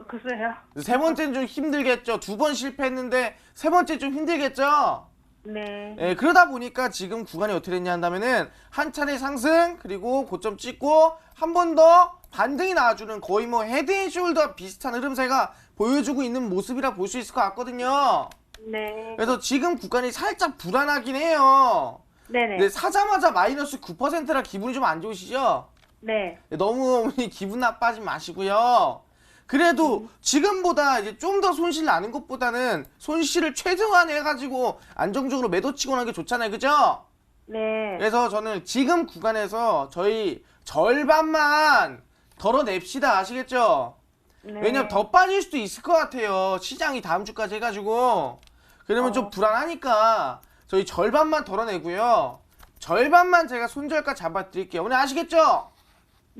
글쎄요. 세 번째는 좀 힘들겠죠. 두 번 실패했는데 세 번째 좀 힘들겠죠. 네. 예, 그러다 보니까 지금 구간이 어떻게 됐냐 한다면은 한 차례 상승 그리고 고점 찍고 한 번 더 반등이 나와주는 거의 뭐 헤드앤숄더와 비슷한 흐름세가 보여주고 있는 모습이라 볼 수 있을 것 같거든요. 네. 그래서 지금 구간이 살짝 불안하긴 해요. 네네. 네, 사자마자 마이너스 9%라 기분이 좀 안 좋으시죠? 네. 너무 어머니 기분 나빠지 마시고요. 그래도 지금보다 이제 좀 더 손실 나는 것보다는 손실을 최소화해가지고 안정적으로 매도 치고 나는 게 좋잖아요. 그죠? 네. 그래서 저는 지금 구간에서 저희 절반만 덜어냅시다. 아시겠죠? 네. 왜냐면 더 빠질 수도 있을 것 같아요. 시장이 다음 주까지 해가지고. 그러면 좀 불안하니까 저희 절반만 덜어내고요. 절반만 제가 손절가 잡아드릴게요. 오늘 아시겠죠?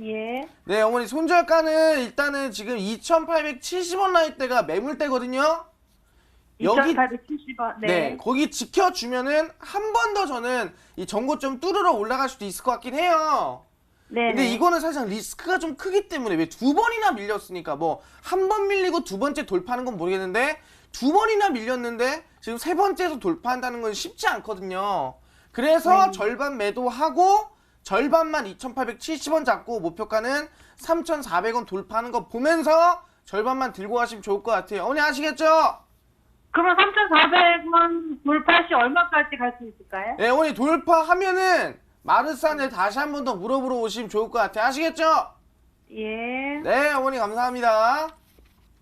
예. 네, 어머니 손절가는 일단은 지금 2,870원 라인대가 매물대거든요. 여기 2,870원. 네. 네. 거기 지켜주면은 한 번 더 저는 이 전고점 뚫으러 올라갈 수도 있을 것 같긴 해요. 네. 근데 이거는 사실상 리스크가 좀 크기 때문에 왜 두 번이나 밀렸으니까 뭐 한 번 밀리고 두 번째 돌파하는 건 모르겠는데 두 번이나 밀렸는데 지금 세 번째에서 돌파한다는 건 쉽지 않거든요. 그래서 절반 매도하고 절반만 2,870원 잡고 목표가는 3,400원 돌파하는 거 보면서 절반만 들고 가시면 좋을 것 같아요. 어머니 아시겠죠? 그러면 3,400원 돌파 시 얼마까지 갈 수 있을까요? 네, 어머니 돌파하면은 마르산에 다시 한 번 더 물어보러 오시면 좋을 것 같아요. 아시겠죠? 예. 네, 어머니 감사합니다.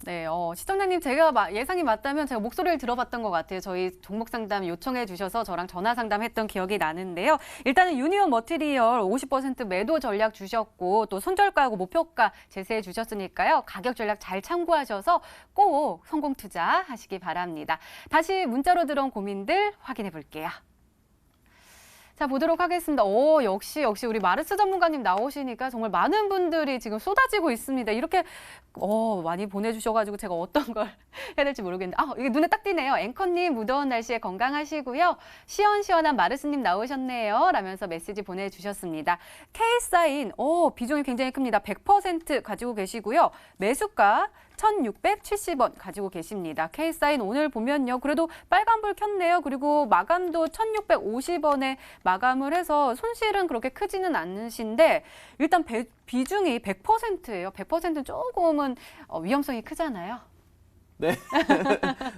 네, 시청자님 제가 예상이 맞다면 제가 목소리를 들어봤던 것 같아요. 저희 종목 상담 요청해 주셔서 저랑 전화 상담했던 기억이 나는데요. 일단은 유니온 머티리얼 50% 매도 전략 주셨고 또 손절가하고 목표가 제시해 주셨으니까요. 가격 전략 잘 참고하셔서 꼭 성공 투자하시기 바랍니다. 다시 문자로 들어온 고민들 확인해 볼게요. 자, 보도록 하겠습니다. 역시 우리 마르스 전문가님 나오시니까 정말 많은 분들이 지금 쏟아지고 있습니다. 이렇게 많이 보내주셔가지고 제가 어떤 걸 해야 될지 모르겠는데 이게 눈에 딱 띄네요. 앵커님 무더운 날씨에 건강하시고요. 시원시원한 마르스님 나오셨네요. 라면서 메시지 보내주셨습니다. K사인 비중이 굉장히 큽니다. 100% 가지고 계시고요. 매수가 1,670원 가지고 계십니다. K사인 오늘 보면요. 그래도 빨간불 켰네요. 그리고 마감도 1,650원에 마감을 해서 손실은 그렇게 크지는 않으신데 일단 비중이 100%예요. 100%는 조금은 위험성이 크잖아요. 네.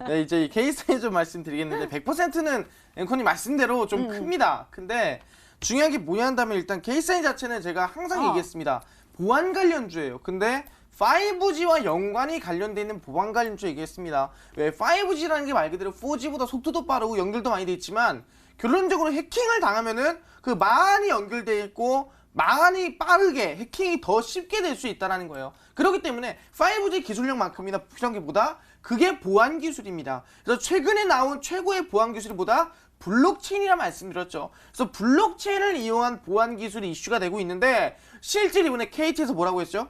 네, 이제 이 케이스에 좀 말씀드리겠는데 100%는 앵커님 말씀대로 좀 큽니다. 근데 중요한 게 뭐냐 한다면 일단 케이스사인 자체는 제가 항상 얘기했습니다. 보안 관련주예요. 근데 5G와 연관이 관련되어 있는 보안 관련주 얘기했습니다. 왜 5G라는 게 말 그대로 4G보다 속도도 빠르고 연결도 많이 돼 있지만 결론적으로 해킹을 당하면은 그 많이 연결돼 있고 많이 빠르게 해킹이 더 쉽게 될 수 있다는 거예요. 그렇기 때문에 5G 기술력만큼이나 필요한 게 뭐다? 그게 보안 기술입니다. 그래서 최근에 나온 최고의 보안 기술이 뭐다? 블록체인이라 말씀드렸죠. 그래서 블록체인을 이용한 보안 기술이 이슈가 되고 있는데 실제로 이번에 KT에서 뭐라고 했죠?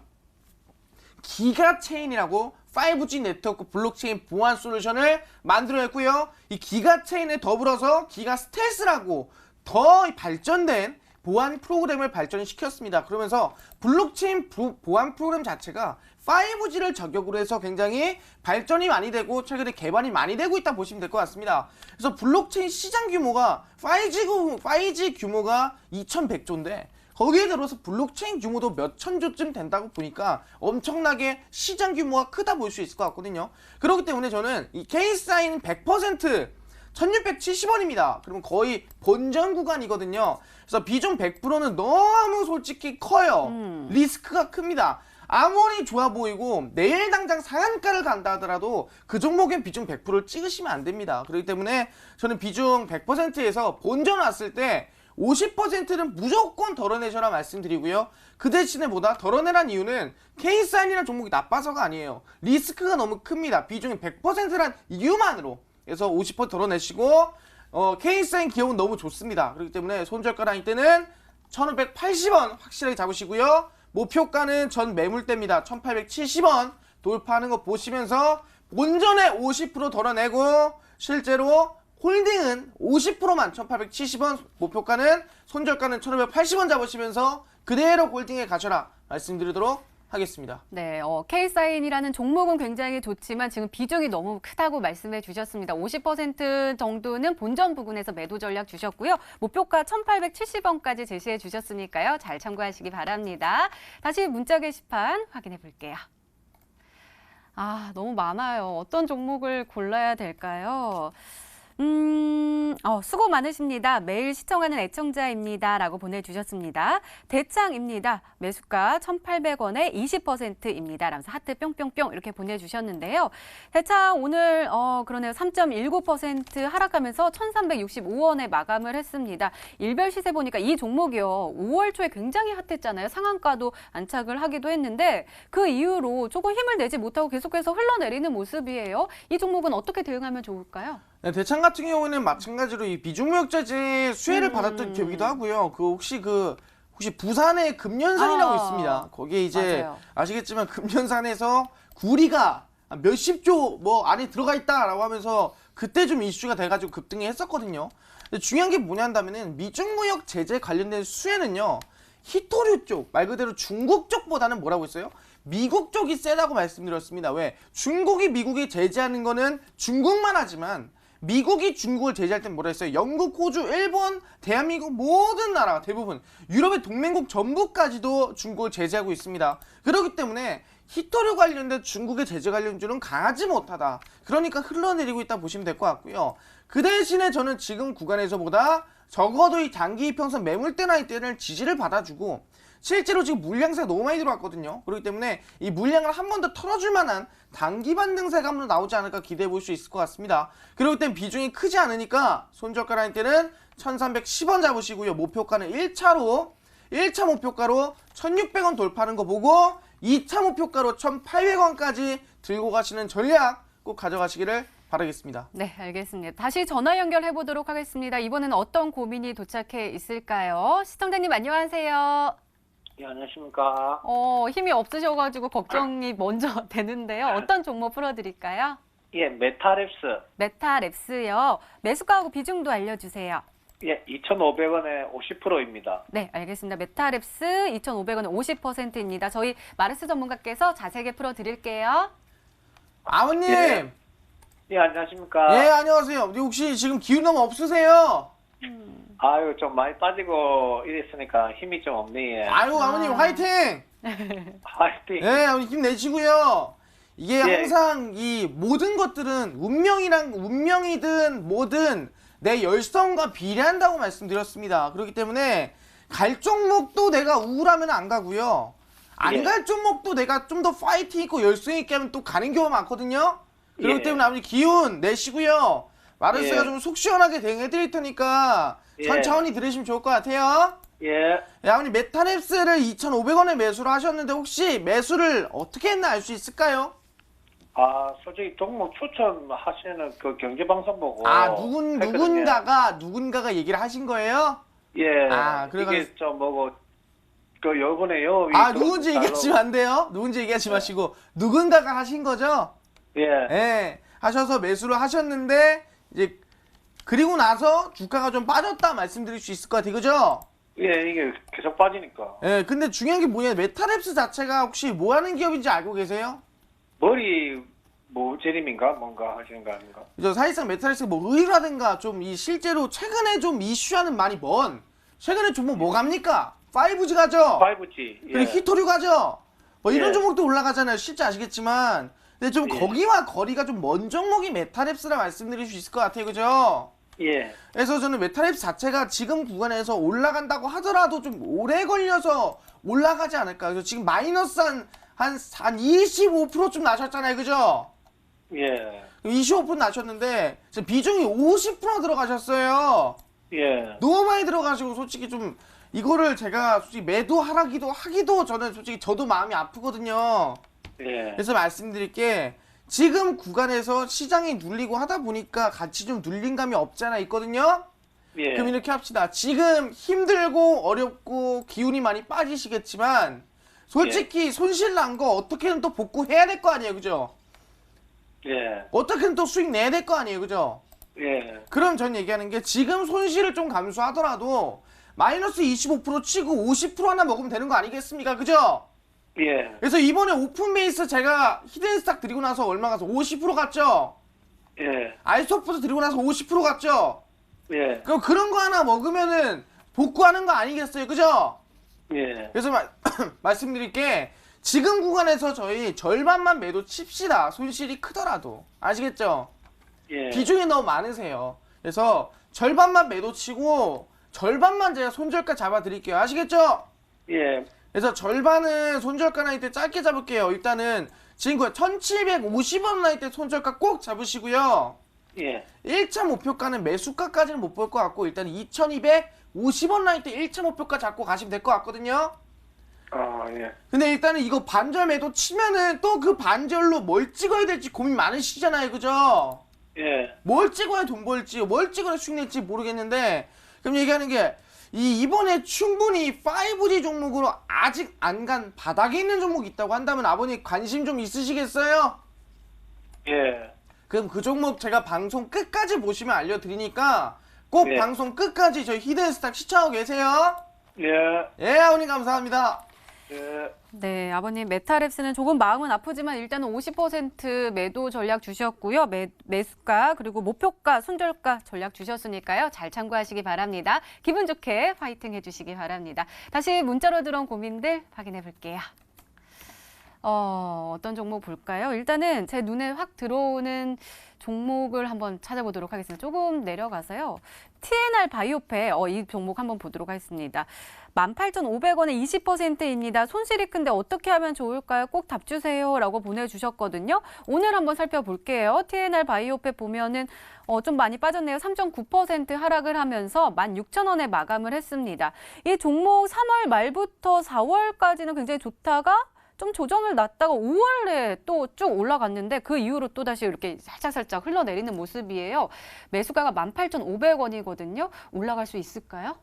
기가체인이라고 5G 네트워크 블록체인 보안 솔루션을 만들어냈고요. 이 기가체인에 더불어서 기가스텔스라고 더 발전된 보안 프로그램을 발전시켰습니다. 그러면서 블록체인 보안 프로그램 자체가 5G를 저격으로 해서 굉장히 발전이 많이 되고 최근에 개발이 많이 되고 있다 보시면 될 것 같습니다. 그래서 블록체인 시장 규모가 5G 규모가 2100조인데 거기에 들어서 블록체인 규모도 몇천 조쯤 된다고 보니까 엄청나게 시장 규모가 크다 볼 수 있을 것 같거든요. 그렇기 때문에 저는 이 K사인 100% 1670원입니다. 그러면 거의 본전 구간이거든요. 그래서 비중 100%는 너무 솔직히 커요. 리스크가 큽니다. 아무리 좋아 보이고 내일 당장 상한가를 간다 하더라도 그 종목엔 비중 100%를 찍으시면 안 됩니다. 그렇기 때문에 저는 비중 100%에서 본전 왔을 때 50%는 무조건 덜어내셔라 말씀드리고요. 그 대신에 뭐다? 덜어내란 이유는 K사인이라는 종목이 나빠서가 아니에요. 리스크가 너무 큽니다. 비중이 100%란 이유만으로. 그래서 50% 덜어내시고 K사인 기업은 너무 좋습니다. 그렇기 때문에 손절가 라인 때는 1,580원 확실하게 잡으시고요. 목표가는 전 매물대입니다. 1,870원 돌파하는 거 보시면서 본전에 50% 덜어내고 실제로 홀딩은 50%만 1,870원, 목표가는 손절가는 1,580원 잡으시면서 그대로 홀딩에 가셔라 말씀드리도록 하겠습니다. 네, K사인이라는 종목은 굉장히 좋지만 지금 비중이 너무 크다고 말씀해 주셨습니다. 50% 정도는 본전 부근에서 매도 전략 주셨고요. 목표가 1,870원까지 제시해 주셨으니까요. 잘 참고하시기 바랍니다. 다시 문자 게시판 확인해 볼게요. 너무 많아요. 어떤 종목을 골라야 될까요? 수고 많으십니다. 매일 시청하는 애청자입니다. 라고 보내주셨습니다. 대창입니다. 매수가 1,800원에 20%입니다. 라면서 하트 뿅뿅뿅 이렇게 보내주셨는데요. 대창 오늘 그러네요. 3.19% 하락하면서 1,365원에 마감을 했습니다. 일별 시세 보니까 이 종목이요. 5월 초에 굉장히 핫했잖아요. 상한가도 안착을 하기도 했는데 그 이후로 조금 힘을 내지 못하고 계속해서 흘러내리는 모습이에요. 이 종목은 어떻게 대응하면 좋을까요? 네, 대창 같은 경우는 마찬가지로 이 비중무역자재 수혜를 받았던 기업이기도 하고요. 혹시 부산에 금년산이라고 있습니다. 거기에 이제 맞아요. 아시겠지만 금년산에서 구리가 몇십조 안에 들어가 있다라고 하면서 그때 좀 이슈가 돼가지고 급등을 했었거든요. 근데 중요한 게 뭐냐 한다면은 미중무역 제재 관련된 수혜는요. 히토류 쪽, 말 그대로 중국 쪽보다는 뭐라고 했어요? 미국 쪽이 세다고 말씀드렸습니다. 왜? 중국이 미국이 제재하는 거는 중국만 하지만 미국이 중국을 제재할 땐 뭐라 했어요? 영국, 호주, 일본, 대한민국 모든 나라 대부분 유럽의 동맹국 전부까지도 중국을 제재하고 있습니다. 그렇기 때문에 히토류 관련된 중국의 제재 관련주는 강하지 못하다. 그러니까 흘러내리고 있다 보시면 될 것 같고요. 그 대신에 저는 지금 구간에서보다 적어도 이 단기 이평선 매물대나 이때를 지지를 받아주고 실제로 지금 물량세가 너무 많이 들어왔거든요. 그렇기 때문에 이 물량을 한 번 더 털어줄 만한 단기 반등세가 한번 나오지 않을까 기대해 볼 수 있을 것 같습니다. 그리고 이땐 비중이 크지 않으니까 손절가 라인 때는 1310원 잡으시고요. 목표가는 1차 목표가로 1600원 돌파하는 거 보고 2차 목표가로 1800원까지 들고 가시는 전략 꼭 가져가시기를 바라겠습니다. 네, 알겠습니다. 다시 전화 연결해 보도록 하겠습니다. 이번에는 어떤 고민이 도착해 있을까요? 시청자님 안녕하세요. 예, 안녕하십니까. 힘이 없으셔가지고 걱정이 먼저 되는데요. 어떤 종목 풀어드릴까요? 예, 메타랩스. 메타랩스요. 매수가하고 비중도 알려주세요. 예, 2,500원에 50%입니다. 네, 알겠습니다. 메타랩스 2,500원에 50%입니다. 저희 마르스 전문가께서 자세하게 풀어드릴게요. 아버님! 예. 예, 안녕하십니까. 예, 안녕하세요. 혹시 지금 기운 너무 없으세요? 아유, 좀 많이 빠지고 이랬으니까 힘이 좀 없네. 아유, 아버님 화이팅! 화이팅. 예, 아버님 힘내시고요. 이게 예. 항상 이 모든 것들은 운명이든 뭐든 내 열성과 비례한다고 말씀드렸습니다. 그렇기 때문에 갈 종목도 내가 우울하면 안 가고요. 안 예. 갈 종목도 내가 좀 더 파이팅 있고 열성 있게 하면 또 가는 경우가 많거든요. 그렇기 예. 때문에 아버님 기운 내시고요. 마르스가 예. 좀 속 시원하게 대응해드릴 테니까 예. 천천히 들으시면 좋을 것 같아요. 예. 예, 아버님 메타랩스를 2,500원에 매수를 하셨는데 혹시 매수를 어떻게 했나 알 수 있을까요? 아, 솔직히 종목 추천하시는 그 경제방송 보고. 아, 했거든요. 누군가가 얘기를 하신 거예요? 예. 아, 그래가지고- 이게 좀 뭐고, 그 요번에 요. 아, 누군지 얘기하시면 안 돼요? 누군지 얘기하지 마시고 누군가가 하신 거죠? 예. 예, 하셔서 매수를 하셨는데 이제 그리고 나서 주가가 좀 빠졌다 말씀드릴 수 있을 것 같아요. 그죠? 예, 이게 계속 빠지니까. 예, 근데 중요한 게 뭐냐, 메타랩스 자체가 혹시 뭐 하는 기업인지 알고 계세요? 머리 모재림인가 뭔가 하시는 거 아닌가? 저 사실상 메타랩스 뭐 의류라든가 좀 이 실제로 최근에 좀 이슈하는 많이 먼 최근에 종목 뭐 갑니까? 5G 가죠? 5G. 예. 그리고 히토류 가죠? 뭐 이런 예. 종목도 올라가잖아요. 실제 아시겠지만. 근데 좀 예. 거기와 거리가 좀 먼 종목이 메타랩스라 말씀드릴 수 있을 것 같아요. 그죠? 예. 그래서 저는 메타랩스 자체가 지금 구간에서 올라간다고 하더라도 좀 오래 걸려서 올라가지 않을까. 그래서 지금 마이너스 한 25%좀 나셨잖아요. 그죠? 예. 25% 나셨는데 지금 비중이 50% 들어가셨어요. 예. 너무 많이 들어가시고 솔직히 좀 이거를 제가 솔직히 하기도 저는 솔직히 저도 마음이 아프거든요. 예. 그래서 말씀드릴 게 지금 구간에서 시장이 눌리고 하다 보니까 같이 좀 눌린 감이 없잖아 있거든요. 예. 그럼 이렇게 합시다. 지금 힘들고 어렵고 기운이 많이 빠지시겠지만 솔직히 손실 난 거 어떻게든 또 복구해야 될 거 아니에요. 그죠? 예. 어떻게든 또 수익 내야 될 거 아니에요. 그죠? 예. 그럼 전 얘기하는 게 지금 손실을 좀 감수하더라도 마이너스 25% 치고 50% 하나 먹으면 되는 거 아니겠습니까? 그죠? 예. 그래서 이번에 오픈베이스 제가 히든스탁 드리고 나서 얼마 가서 50% 갔죠? 예. 아이소프트 드리고 나서 50% 갔죠? 예. 그럼 그런 거 하나 먹으면은 복구하는 거 아니겠어요? 그죠? 예. 그래서 말씀드릴 게 지금 구간에서 저희 절반만 매도 칩시다. 손실이 크더라도. 아시겠죠? 예. 비중이 너무 많으세요. 그래서 절반만 매도 치고 절반만 제가 손절가 잡아 드릴게요. 아시겠죠? 예. 그래서 절반은 손절가 나이 때 짧게 잡을게요. 일단은 지금 1750원 나이 때 손절가 꼭 잡으시고요. 예. 1차 목표가는 매수가까지는 못 볼 것 같고 일단 2250원 라인 때 1차 목표가 잡고 가시면 될 것 같거든요. 아, 예. 근데 일단은 이거 반절 매도 치면은 또 그 반절로 뭘 찍어야 될지 고민 많으시잖아요. 그죠? 예. 뭘 찍어야 돈 벌지 뭘 찍어야 수익 낼지 모르겠는데 그럼 얘기하는 게 이번에 충분히 5G 종목으로 아직 안 간 바닥에 있는 종목이 있다고 한다면 아버님 관심 좀 있으시겠어요? 예. 그럼 그 종목 제가 방송 끝까지 보시면 알려드리니까 꼭 예. 방송 끝까지 저희 히든스탁 시청하고 계세요. 예. 예, 아버님 감사합니다. 예. 네, 아버님 메타랩스는 조금 마음은 아프지만 일단은 50% 매도 전략 주셨고요. 매수가 그리고 목표가, 손절가 전략 주셨으니까요. 잘 참고하시기 바랍니다. 기분 좋게 파이팅 해주시기 바랍니다. 다시 문자로 들어온 고민들 확인해 볼게요. 어떤 종목 볼까요? 일단은 제 눈에 확 들어오는 종목을 한번 찾아보도록 하겠습니다. 조금 내려가서요. TNR 바이오페, 이 종목 한번 보도록 하겠습니다. 18,500원에 20%입니다. 손실이 큰데 어떻게 하면 좋을까요? 꼭 답 주세요. 라고 보내주셨거든요. 오늘 한번 살펴볼게요. TNR 바이오페 보면은 좀 많이 빠졌네요. 3.9% 하락을 하면서 16,000원에 마감을 했습니다. 이 종목 3월 말부터 4월까지는 굉장히 좋다가 좀 조정을 놨다가 5월에 또 쭉 올라갔는데 그 이후로 또 다시 이렇게 살짝살짝 흘러내리는 모습이에요. 매수가가 18,500원이거든요. 올라갈 수 있을까요?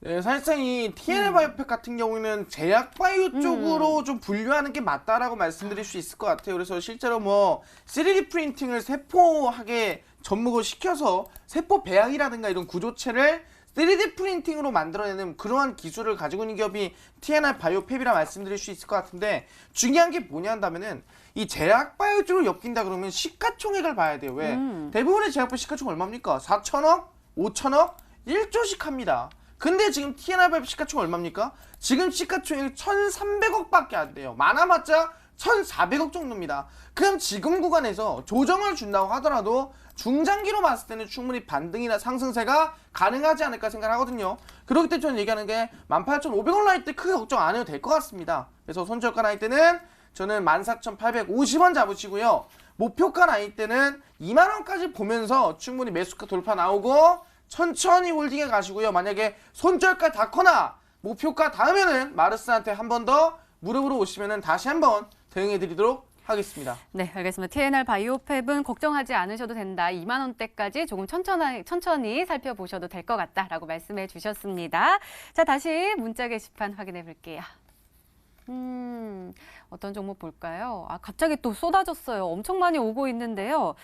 네, 사실상 이 TNR 바이오텍 같은 경우에는 제약 바이오 쪽으로 좀 분류하는 게 맞다라고 말씀드릴 수 있을 것 같아요. 그래서 실제로 뭐 3D 프린팅을 세포하게 접목을 시켜서 세포 배양이라든가 이런 구조체를 3D 프린팅으로 만들어내는 그러한 기술을 가지고 있는 기업이 TNR 바이오팩이라 말씀드릴 수 있을 것 같은데, 중요한 게 뭐냐 한다면은 이 제약 바이오 쪽으로 엮인다 그러면 시가총액을 봐야 돼요. 왜? 대부분의 제약 바이오 시가총 얼마입니까? 4천억, 5천억, 1조씩 합니다. 근데 지금 TNR 바이오 시가총 얼마입니까? 지금 시가총액이 1,300억밖에 안 돼요. 많아봤자 1,400억 정도입니다. 그럼 지금 구간에서 조정을 준다고 하더라도 중장기로 봤을 때는 충분히 반등이나 상승세가 가능하지 않을까 생각하거든요. 그렇기 때문에 저는 얘기하는 게 18,500원 라인 때 크게 걱정 안 해도 될 것 같습니다. 그래서 손절가 라인 때는 저는 14,850원 잡으시고요. 목표가 라인 때는 2만원까지 보면서 충분히 매수가 돌파 나오고 천천히 홀딩해 가시고요. 만약에 손절가 닿거나 목표가 닿으면은 마르스한테 한 번 더 무릎으로 오시면은 다시 한번 대응해 드리도록 하겠습니다. 네, 알겠습니다. TNR 바이오팩은 걱정하지 않으셔도 된다. 2만 원대까지 조금 천천히 살펴보셔도 될 것 같다라고 말씀해 주셨습니다. 자, 다시 문자 게시판 확인해 볼게요. 어떤 종목 볼까요? 갑자기 또 쏟아졌어요. 엄청 많이 오고 있는데요.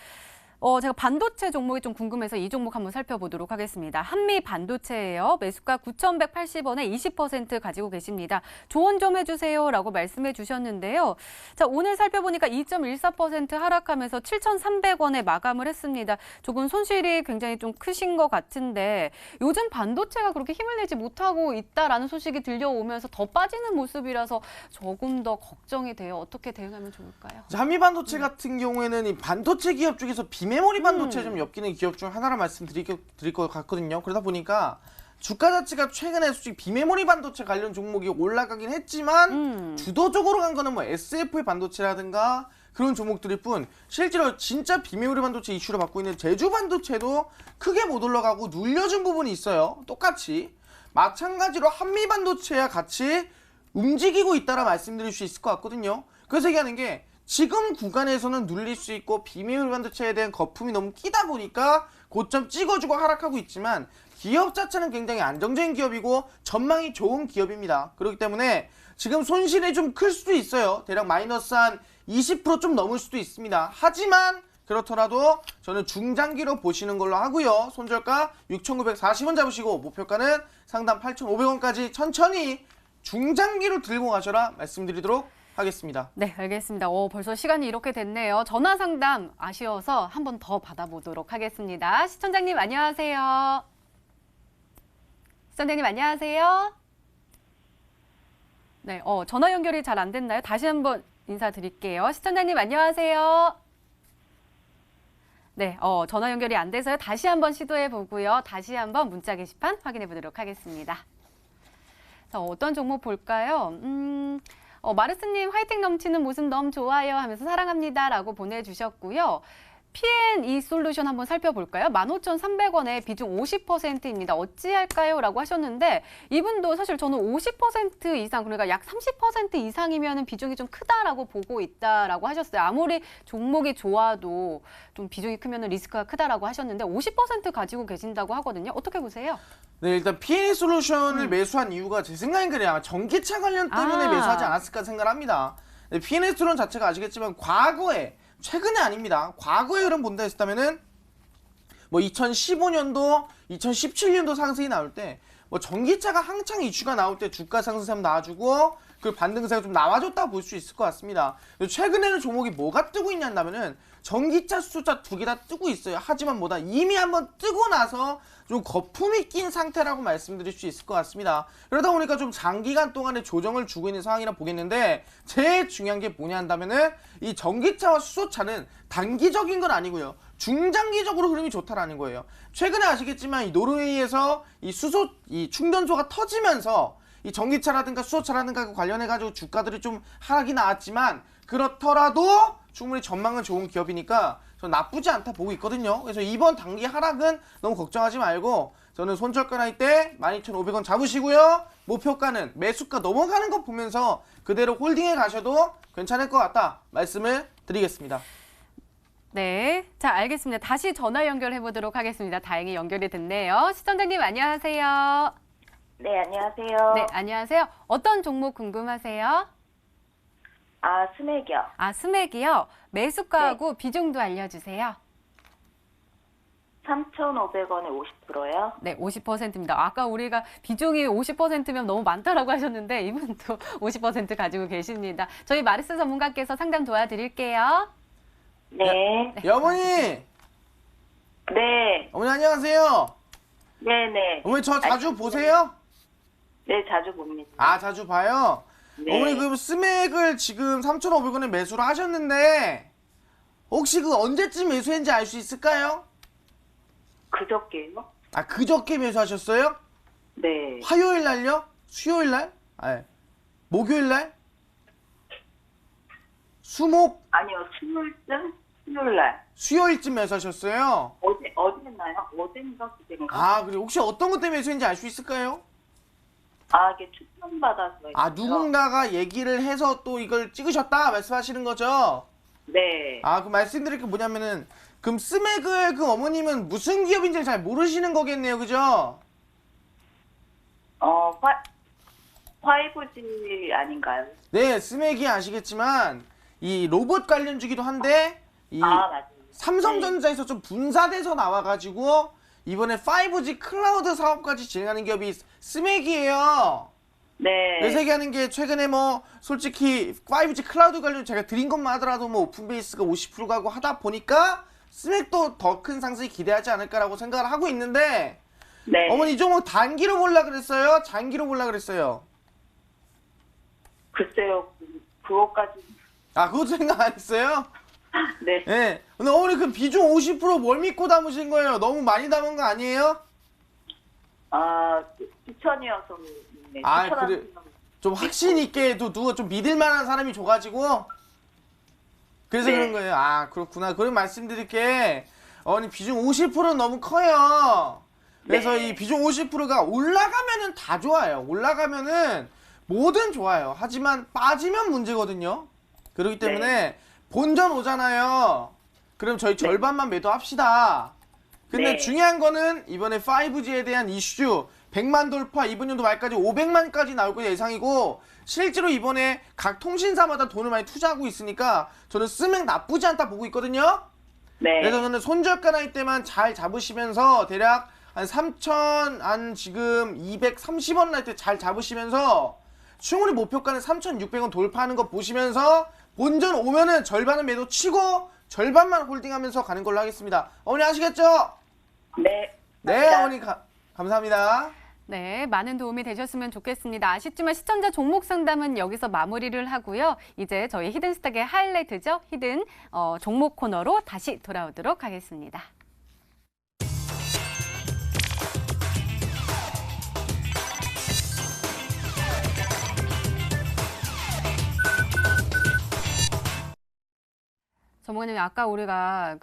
제가 반도체 종목이 좀 궁금해서 이 종목 한번 살펴보도록 하겠습니다. 한미 반도체예요. 매수가 9,180원에 20% 가지고 계십니다. 조언 좀 해주세요 라고 말씀해 주셨는데요. 자, 오늘 살펴보니까 2.14% 하락하면서 7,300원에 마감을 했습니다. 조금 손실이 굉장히 좀 크신 것 같은데 요즘 반도체가 그렇게 힘을 내지 못하고 있다라는 소식이 들려오면서 더 빠지는 모습이라서 조금 더 걱정이 돼요. 어떻게 대응하면 좋을까요? 한미 반도체 같은 경우에는 이 반도체 기업 중에서 비메모리 반도체 좀 엮이는 기업 중 하나를 말씀드릴 것 같거든요. 그러다 보니까 주가 자체가 최근에 솔직히 비메모리 반도체 관련 종목이 올라가긴 했지만 주도적으로 간 거는 뭐 SF의 반도체라든가 그런 종목들일 뿐, 실제로 진짜 비메모리 반도체 이슈를 받고 있는 제주 반도체도 크게 못 올라가고 눌려준 부분이 있어요. 똑같이 마찬가지로 한미 반도체와 같이 움직이고 있다라 말씀드릴 수 있을 것 같거든요. 그래서 얘기하는 게 지금 구간에서는 눌릴 수 있고 비메모리 반도체에 대한 거품이 너무 끼다 보니까 고점 찍어주고 하락하고 있지만 기업 자체는 굉장히 안정적인 기업이고 전망이 좋은 기업입니다. 그렇기 때문에 지금 손실이 좀 클 수도 있어요. 대략 마이너스 한 20% 좀 넘을 수도 있습니다. 하지만 그렇더라도 저는 중장기로 보시는 걸로 하고요. 손절가 6,940원 잡으시고 목표가는 상단 8,500원까지 천천히 중장기로 들고 가셔라 말씀드리도록 하겠습니다. 네, 알겠습니다. 벌써 시간이 이렇게 됐네요. 전화 상담 아쉬워서 한 번 더 받아보도록 하겠습니다. 시청자님 안녕하세요. 시청자님 안녕하세요. 네, 전화 연결이 잘 안 됐나요? 다시 한번 인사드릴게요. 시청자님 안녕하세요. 네, 전화 연결이 안 돼서요. 다시 한번 시도해 보고요. 다시 한번 문자 게시판 확인해 보도록 하겠습니다. 자, 어떤 종목 볼까요? 마르스님 화이팅 넘치는 모습 너무 좋아요 하면서 사랑합니다 라고 보내주셨고요. P&E 솔루션 한번 살펴볼까요? 15,300원에 비중 50%입니다. 어찌할까요? 라고 하셨는데 이분도 사실 저는 50% 이상, 그러니까 약 30% 이상이면 비중이 좀 크다라고 보고 있다라고 하셨어요. 아무리 종목이 좋아도 좀 비중이 크면 리스크가 크다라고 하셨는데 50% 가지고 계신다고 하거든요. 어떻게 보세요? 네, 일단 P&E 솔루션을 매수한 이유가 제 생각엔 그래요. 전기차 관련 때문에 매수하지 않았을까 생각합니다. 네, P&E 솔루션 자체가 아시겠지만 과거에, 최근에 아닙니다. 과거에 그럼 본다 했다면은 뭐 2015년도, 2017년도 상승이 나올 때 뭐 전기차가 한창 이슈가 나올 때 주가 상승세 한번 나와주고 그 반등세가 좀 나와줬다 볼 수 있을 것 같습니다. 최근에는 종목이 뭐가 뜨고 있냐면은 전기차, 수소차 두 개 다 뜨고 있어요. 하지만 뭐다 이미 한번 뜨고 나서 좀 거품이 낀 상태라고 말씀드릴 수 있을 것 같습니다. 그러다 보니까 좀 장기간 동안에 조정을 주고 있는 상황이라 보겠는데, 제일 중요한 게 뭐냐 한다면은 이 전기차와 수소차는 단기적인 건 아니고요, 중장기적으로 흐름이 좋다라는 거예요. 최근에 아시겠지만 이 노르웨이에서 이 충전소가 터지면서 이 전기차라든가 수소차라든가 관련해가지고 주가들이 좀 하락이 나왔지만, 그렇더라도 충분히 전망은 좋은 기업이니까 저는 나쁘지 않다 보고 있거든요. 그래서 이번 단기 하락은 너무 걱정하지 말고 저는 손절가 날 때 12,500원 잡으시고요. 목표가는 매수가 넘어가는 거 보면서 그대로 홀딩해 가셔도 괜찮을 것 같다 말씀을 드리겠습니다. 네, 자 알겠습니다. 다시 전화 연결해 보도록 하겠습니다. 다행히 연결이 됐네요. 시청자님 안녕하세요. 네, 안녕하세요. 네, 안녕하세요. 어떤 종목 궁금하세요? 스맥이요. 스맥이요. 매수가하고 비중도 알려주세요. 3,500원에 50%요? 네, 50%입니다. 아까 우리가 비중이 50%면 너무 많다라고 하셨는데 이분도 50% 가지고 계십니다. 저희 마르스 전문가께서 상담 도와드릴게요. 네. 어머니! 네. 어머니 안녕하세요. 네네. 어머니 저 자주 보세요? 네, 자주 봅니다. 자주 봐요? 네. 어머니 그럼 스맥을 지금 3,500원에 매수를 하셨는데 혹시 그 언제쯤 매수했는지 알 수 있을까요? 그저께요? 그저께 매수하셨어요? 네. 화요일 날요? 수요일 날? 목요일 날? 수목? 아니요, 수요일 날. 수요일쯤 매수하셨어요? 어제였나요? 어젠가 그젠가? 그리고 혹시 어떤 것 때문에 매수했는지 알 수 있을까요? 이게 추천받아서. 누군가가 얘기를 해서 또 이걸 찍으셨다 말씀하시는 거죠? 네. 그 말씀드릴 게 뭐냐면은, 그럼 스맥을 그 어머님은 무슨 기업인지 잘 모르시는 거겠네요, 그죠? 5G 아닌가요? 네, 스맥이 아시겠지만 이 로봇 관련주기도 한데 맞아요. 삼성전자에서 좀 분사돼서 나와가지고 이번에 5G 클라우드 사업까지 진행하는 기업이 스맥이에요. 네. 그래서 얘기하는 게, 최근에 뭐 솔직히 5G 클라우드 관련 제가 드린 것만 하더라도 뭐 오픈베이스가 50% 가고 하다 보니까 스맥도 더 큰 상승이 기대하지 않을까라고 생각을 하고 있는데, 네. 어머니 이 종목 단기로 볼라 그랬어요? 장기로 볼라 그랬어요? 글쎄요, 그거까지. 그것도 생각 안 했어요? 네. 네. 근데 어머니 그 비중 50% 뭘 믿고 담으신 거예요? 너무 많이 담은 거 아니에요? 추천이어서. 네, 그래. 좀 확신 있게 누가 좀 믿을 만한 사람이 줘가지고 그래서 네. 그런 거예요. 그렇구나. 그럼 말씀드릴 게, 어머니 비중 50%는 너무 커요. 그래서 네. 이 비중 50%가 올라가면은 다 좋아요. 올라가면은 뭐든 좋아요. 하지만 빠지면 문제거든요. 그렇기 때문에 본전 오잖아요. 그럼 저희 절반만 매도합시다. 근데 네. 중요한 거는 이번에 5G에 대한 이슈 100만 돌파, 이번 연도 말까지 500만까지 나올 거 예상이고, 실제로 이번에 각 통신사마다 돈을 많이 투자하고 있으니까 저는 스맥 나쁘지 않다 보고 있거든요. 네. 그래서 저는 손절가 나이 때만 잘 잡으시면서 대략 지금 230원 날 때 잘 잡으시면서 충분히 목표가는 3,600원 돌파하는 거 보시면서 본전 오면은 절반은 매도 치고 절반만 홀딩하면서 가는 걸로 하겠습니다. 어머니 아시겠죠? 네. 네, 어머니 감사합니다. 네, 많은 도움이 되셨으면 좋겠습니다. 아쉽지만 시청자 종목 상담은 여기서 마무리를 하고요. 이제 저희 히든스탁의 하이라이트죠. 히든 종목 코너로 다시 돌아오도록 하겠습니다. 전문가님, 아까 우리가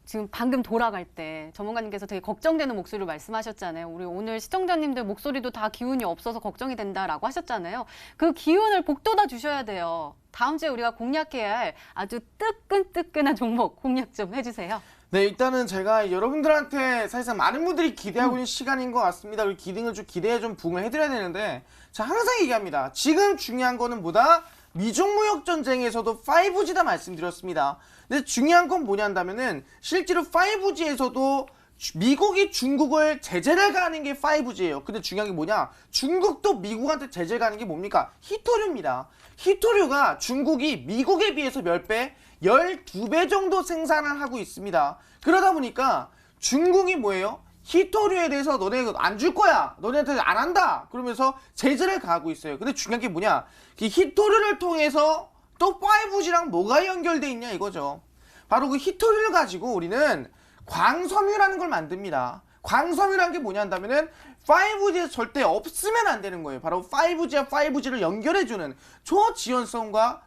지금 방금 돌아갈 때 전문가님께서 되게 걱정되는 목소리로 말씀하셨잖아요. 우리 오늘 시청자님들 목소리도 다 기운이 없어서 걱정이 된다라고 하셨잖아요. 그 기운을 북돋아 주셔야 돼요. 다음 주에 우리가 공략해야 할 아주 뜨끈뜨끈한 종목 공략 좀 해주세요. 네, 일단은 제가 여러분들한테 사실상 많은 분들이 기대하고 있는 시간인 것 같습니다. 그리고 기대에 좀 부응을 해드려야 되는데, 자, 항상 얘기합니다. 지금 중요한 거는 뭐다? 미중무역 전쟁에서도 5G다 말씀드렸습니다. 근데 중요한 건 뭐냐 한다면은, 실제로 5G에서도 미국이 중국을 제재를 가하는 게 5G예요. 근데 중요한 게 뭐냐? 중국도 미국한테 제재를 가하는 게 뭡니까? 히토류입니다. 히토류가 중국이 미국에 비해서 몇 배? 12배 정도 생산을 하고 있습니다. 그러다 보니까 중국이 뭐예요? 히토류에 대해서 너네 안 줄 거야. 너네한테 안 한다. 그러면서 제재를 가하고 있어요. 근데 중요한 게 뭐냐? 이 히토류를 통해서 또 5G랑 뭐가 연결돼 있냐 이거죠. 바로 그 히토류를 가지고 우리는 광섬유라는 걸 만듭니다. 광섬유라는 게 뭐냐 한다면은 5G에 절대 없으면 안 되는 거예요. 바로 5G와 5G를 연결해주는 초저지연성과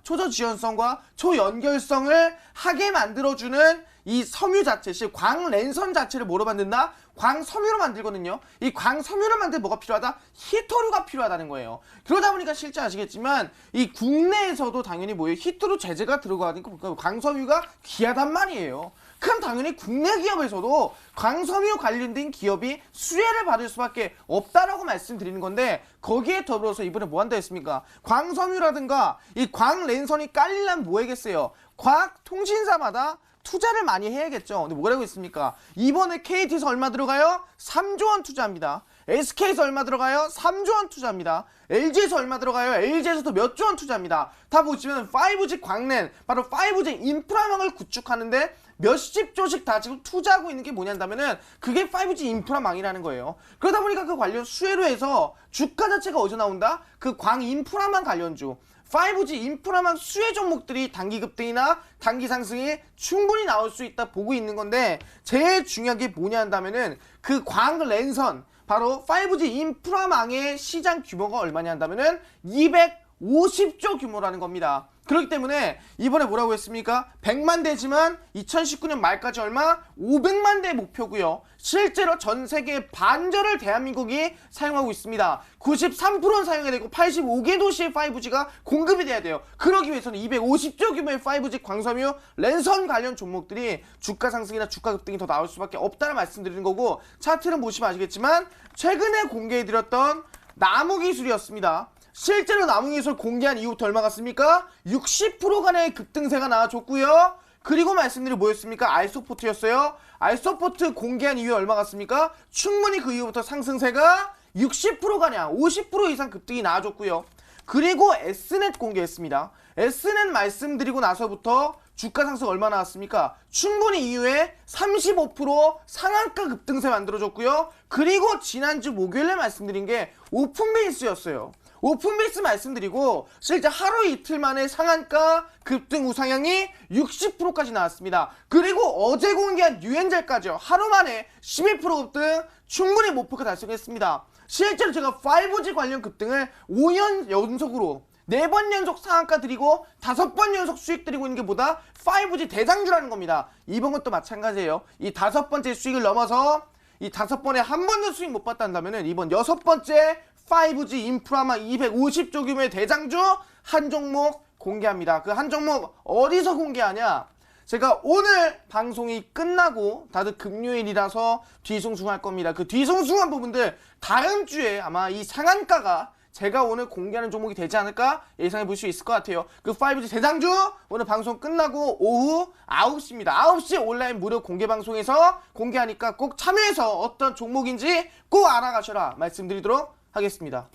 초연결성을 하게 만들어주는 이 섬유 자체, 즉 광랜선 자체를 뭐로 만든다? 광섬유로 만들거든요. 이 광섬유를 만들 뭐가 필요하다? 히토류가 필요하다는 거예요. 그러다 보니까 실제 아시겠지만 이 국내에서도 당연히 뭐예요? 히토류 제재가 들어가니까 광섬유가 귀하단 말이에요. 그럼 당연히 국내 기업에서도 광섬유 관련된 기업이 수혜를 받을 수밖에 없다라고 말씀드리는 건데, 거기에 더불어서 이번에 뭐 한다 했습니까? 광섬유라든가 이 광랜선이 깔리려면 뭐 해야겠어요? 과학통신사마다 투자를 많이 해야겠죠. 근데 뭐라고 했습니까? 이번에 KT에서 얼마 들어가요? 3조 원 투자합니다. SK에서 얼마 들어가요? 3조 원 투자합니다. LG에서 얼마 들어가요? LG에서도 몇 조 원 투자합니다. 다 보시면 5G 광랜, 바로 5G 인프라망을 구축하는데 몇십 조씩 다 지금 투자하고 있는 게 뭐냐면은 그게 5G 인프라망이라는 거예요. 그러다 보니까 그 관련 수혜로 해서 주가 자체가 어디서 나온다? 그 광 인프라망 관련주, 5G 인프라망 수혜 종목들이 단기 급등이나 단기 상승이 충분히 나올 수 있다 보고 있는 건데, 제일 중요한 게 뭐냐 한다면은 그 광랜선, 바로 5G 인프라망의 시장 규모가 얼마냐 한다면은 250조 규모라는 겁니다. 그렇기 때문에 이번에 뭐라고 했습니까? 100만 대지만 2019년 말까지 얼마? 500만 대 목표고요. 실제로 전 세계 반절을 대한민국이 사용하고 있습니다. 93%는 사용해야 되고 85개 도시의 5G가 공급이 돼야 돼요. 그러기 위해서는 250조 규모의 5G 광섬유 랜선 관련 종목들이 주가 상승이나 주가 급등이 더 나올 수밖에 없다는 말씀드리는 거고, 차트는 보시면 아시겠지만 최근에 공개해드렸던 나무기술이었습니다. 실제로 나무기술 공개한 이후부터 얼마 갔습니까? 60%간의 급등세가 나와줬고요. 그리고 말씀드린 뭐였습니까? 알소포트였어요. 알소포트 공개한 이후에 얼마 갔습니까? 충분히 그 이후부터 상승세가 60%가량 50% 이상 급등이 나와줬고요. 그리고 S넷 공개했습니다. S넷 말씀드리고 나서부터 주가 상승 얼마 나왔습니까? 충분히 이후에 35% 상한가 급등세 만들어줬고요. 그리고 지난주 목요일에 말씀드린 게 오픈베이스였어요. 오픈베이스 말씀드리고 실제 하루 이틀 만에 상한가 급등 우상향이 60%까지 나왔습니다. 그리고 어제 공개한 유엔젤까지요. 하루 만에 12% 급등 충분히 목표가 달성했습니다. 실제로 제가 5G 관련 급등을 5년 연속으로 4번 연속 상한가 드리고 5번 연속 수익 드리고 있는 게 뭐다? 5G 대장주라는 겁니다. 이번 것도 마찬가지예요. 이 5번째 수익을 넘어서 이 5번에 한 번도 수익 못 봤다면 이번 6번째 5G 인프라망 250조 규모의 대장주 한 종목 공개합니다. 그 한 종목 어디서 공개하냐? 제가 오늘 방송이 끝나고, 다들 금요일이라서 뒤숭숭할 겁니다. 그 뒤숭숭한 부분들 다음 주에 아마 이 상한가가 제가 오늘 공개하는 종목이 되지 않을까 예상해 볼 수 있을 것 같아요. 그 5G 대장주 오늘 방송 끝나고 오후 9시입니다. 9시 온라인 무료 공개 방송에서 공개하니까 꼭 참여해서 어떤 종목인지 꼭 알아가셔라 말씀드리도록 하겠습니다.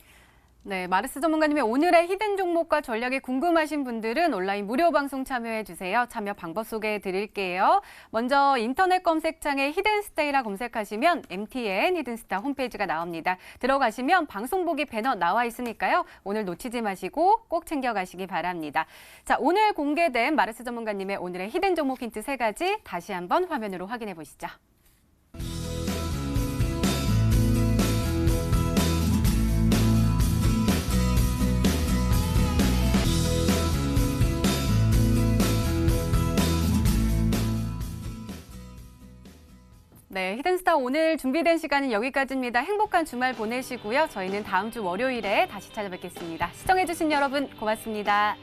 네, 마르스 전문가님의 오늘의 히든 종목과 전략이 궁금하신 분들은 온라인 무료 방송 참여해 주세요. 참여 방법 소개해 드릴게요. 먼저 인터넷 검색창에 히든스테이라 검색하시면 MTN 히든스타 홈페이지가 나옵니다. 들어가시면 방송 보기 배너 나와 있으니까요. 오늘 놓치지 마시고 꼭 챙겨가시기 바랍니다. 자, 오늘 공개된 마르스 전문가님의 오늘의 히든 종목 힌트 3가지 다시 한번 화면으로 확인해 보시죠. 네, 히든스타 오늘 준비된 시간은 여기까지입니다. 행복한 주말 보내시고요. 저희는 다음 주 월요일에 다시 찾아뵙겠습니다. 시청해주신 여러분 고맙습니다.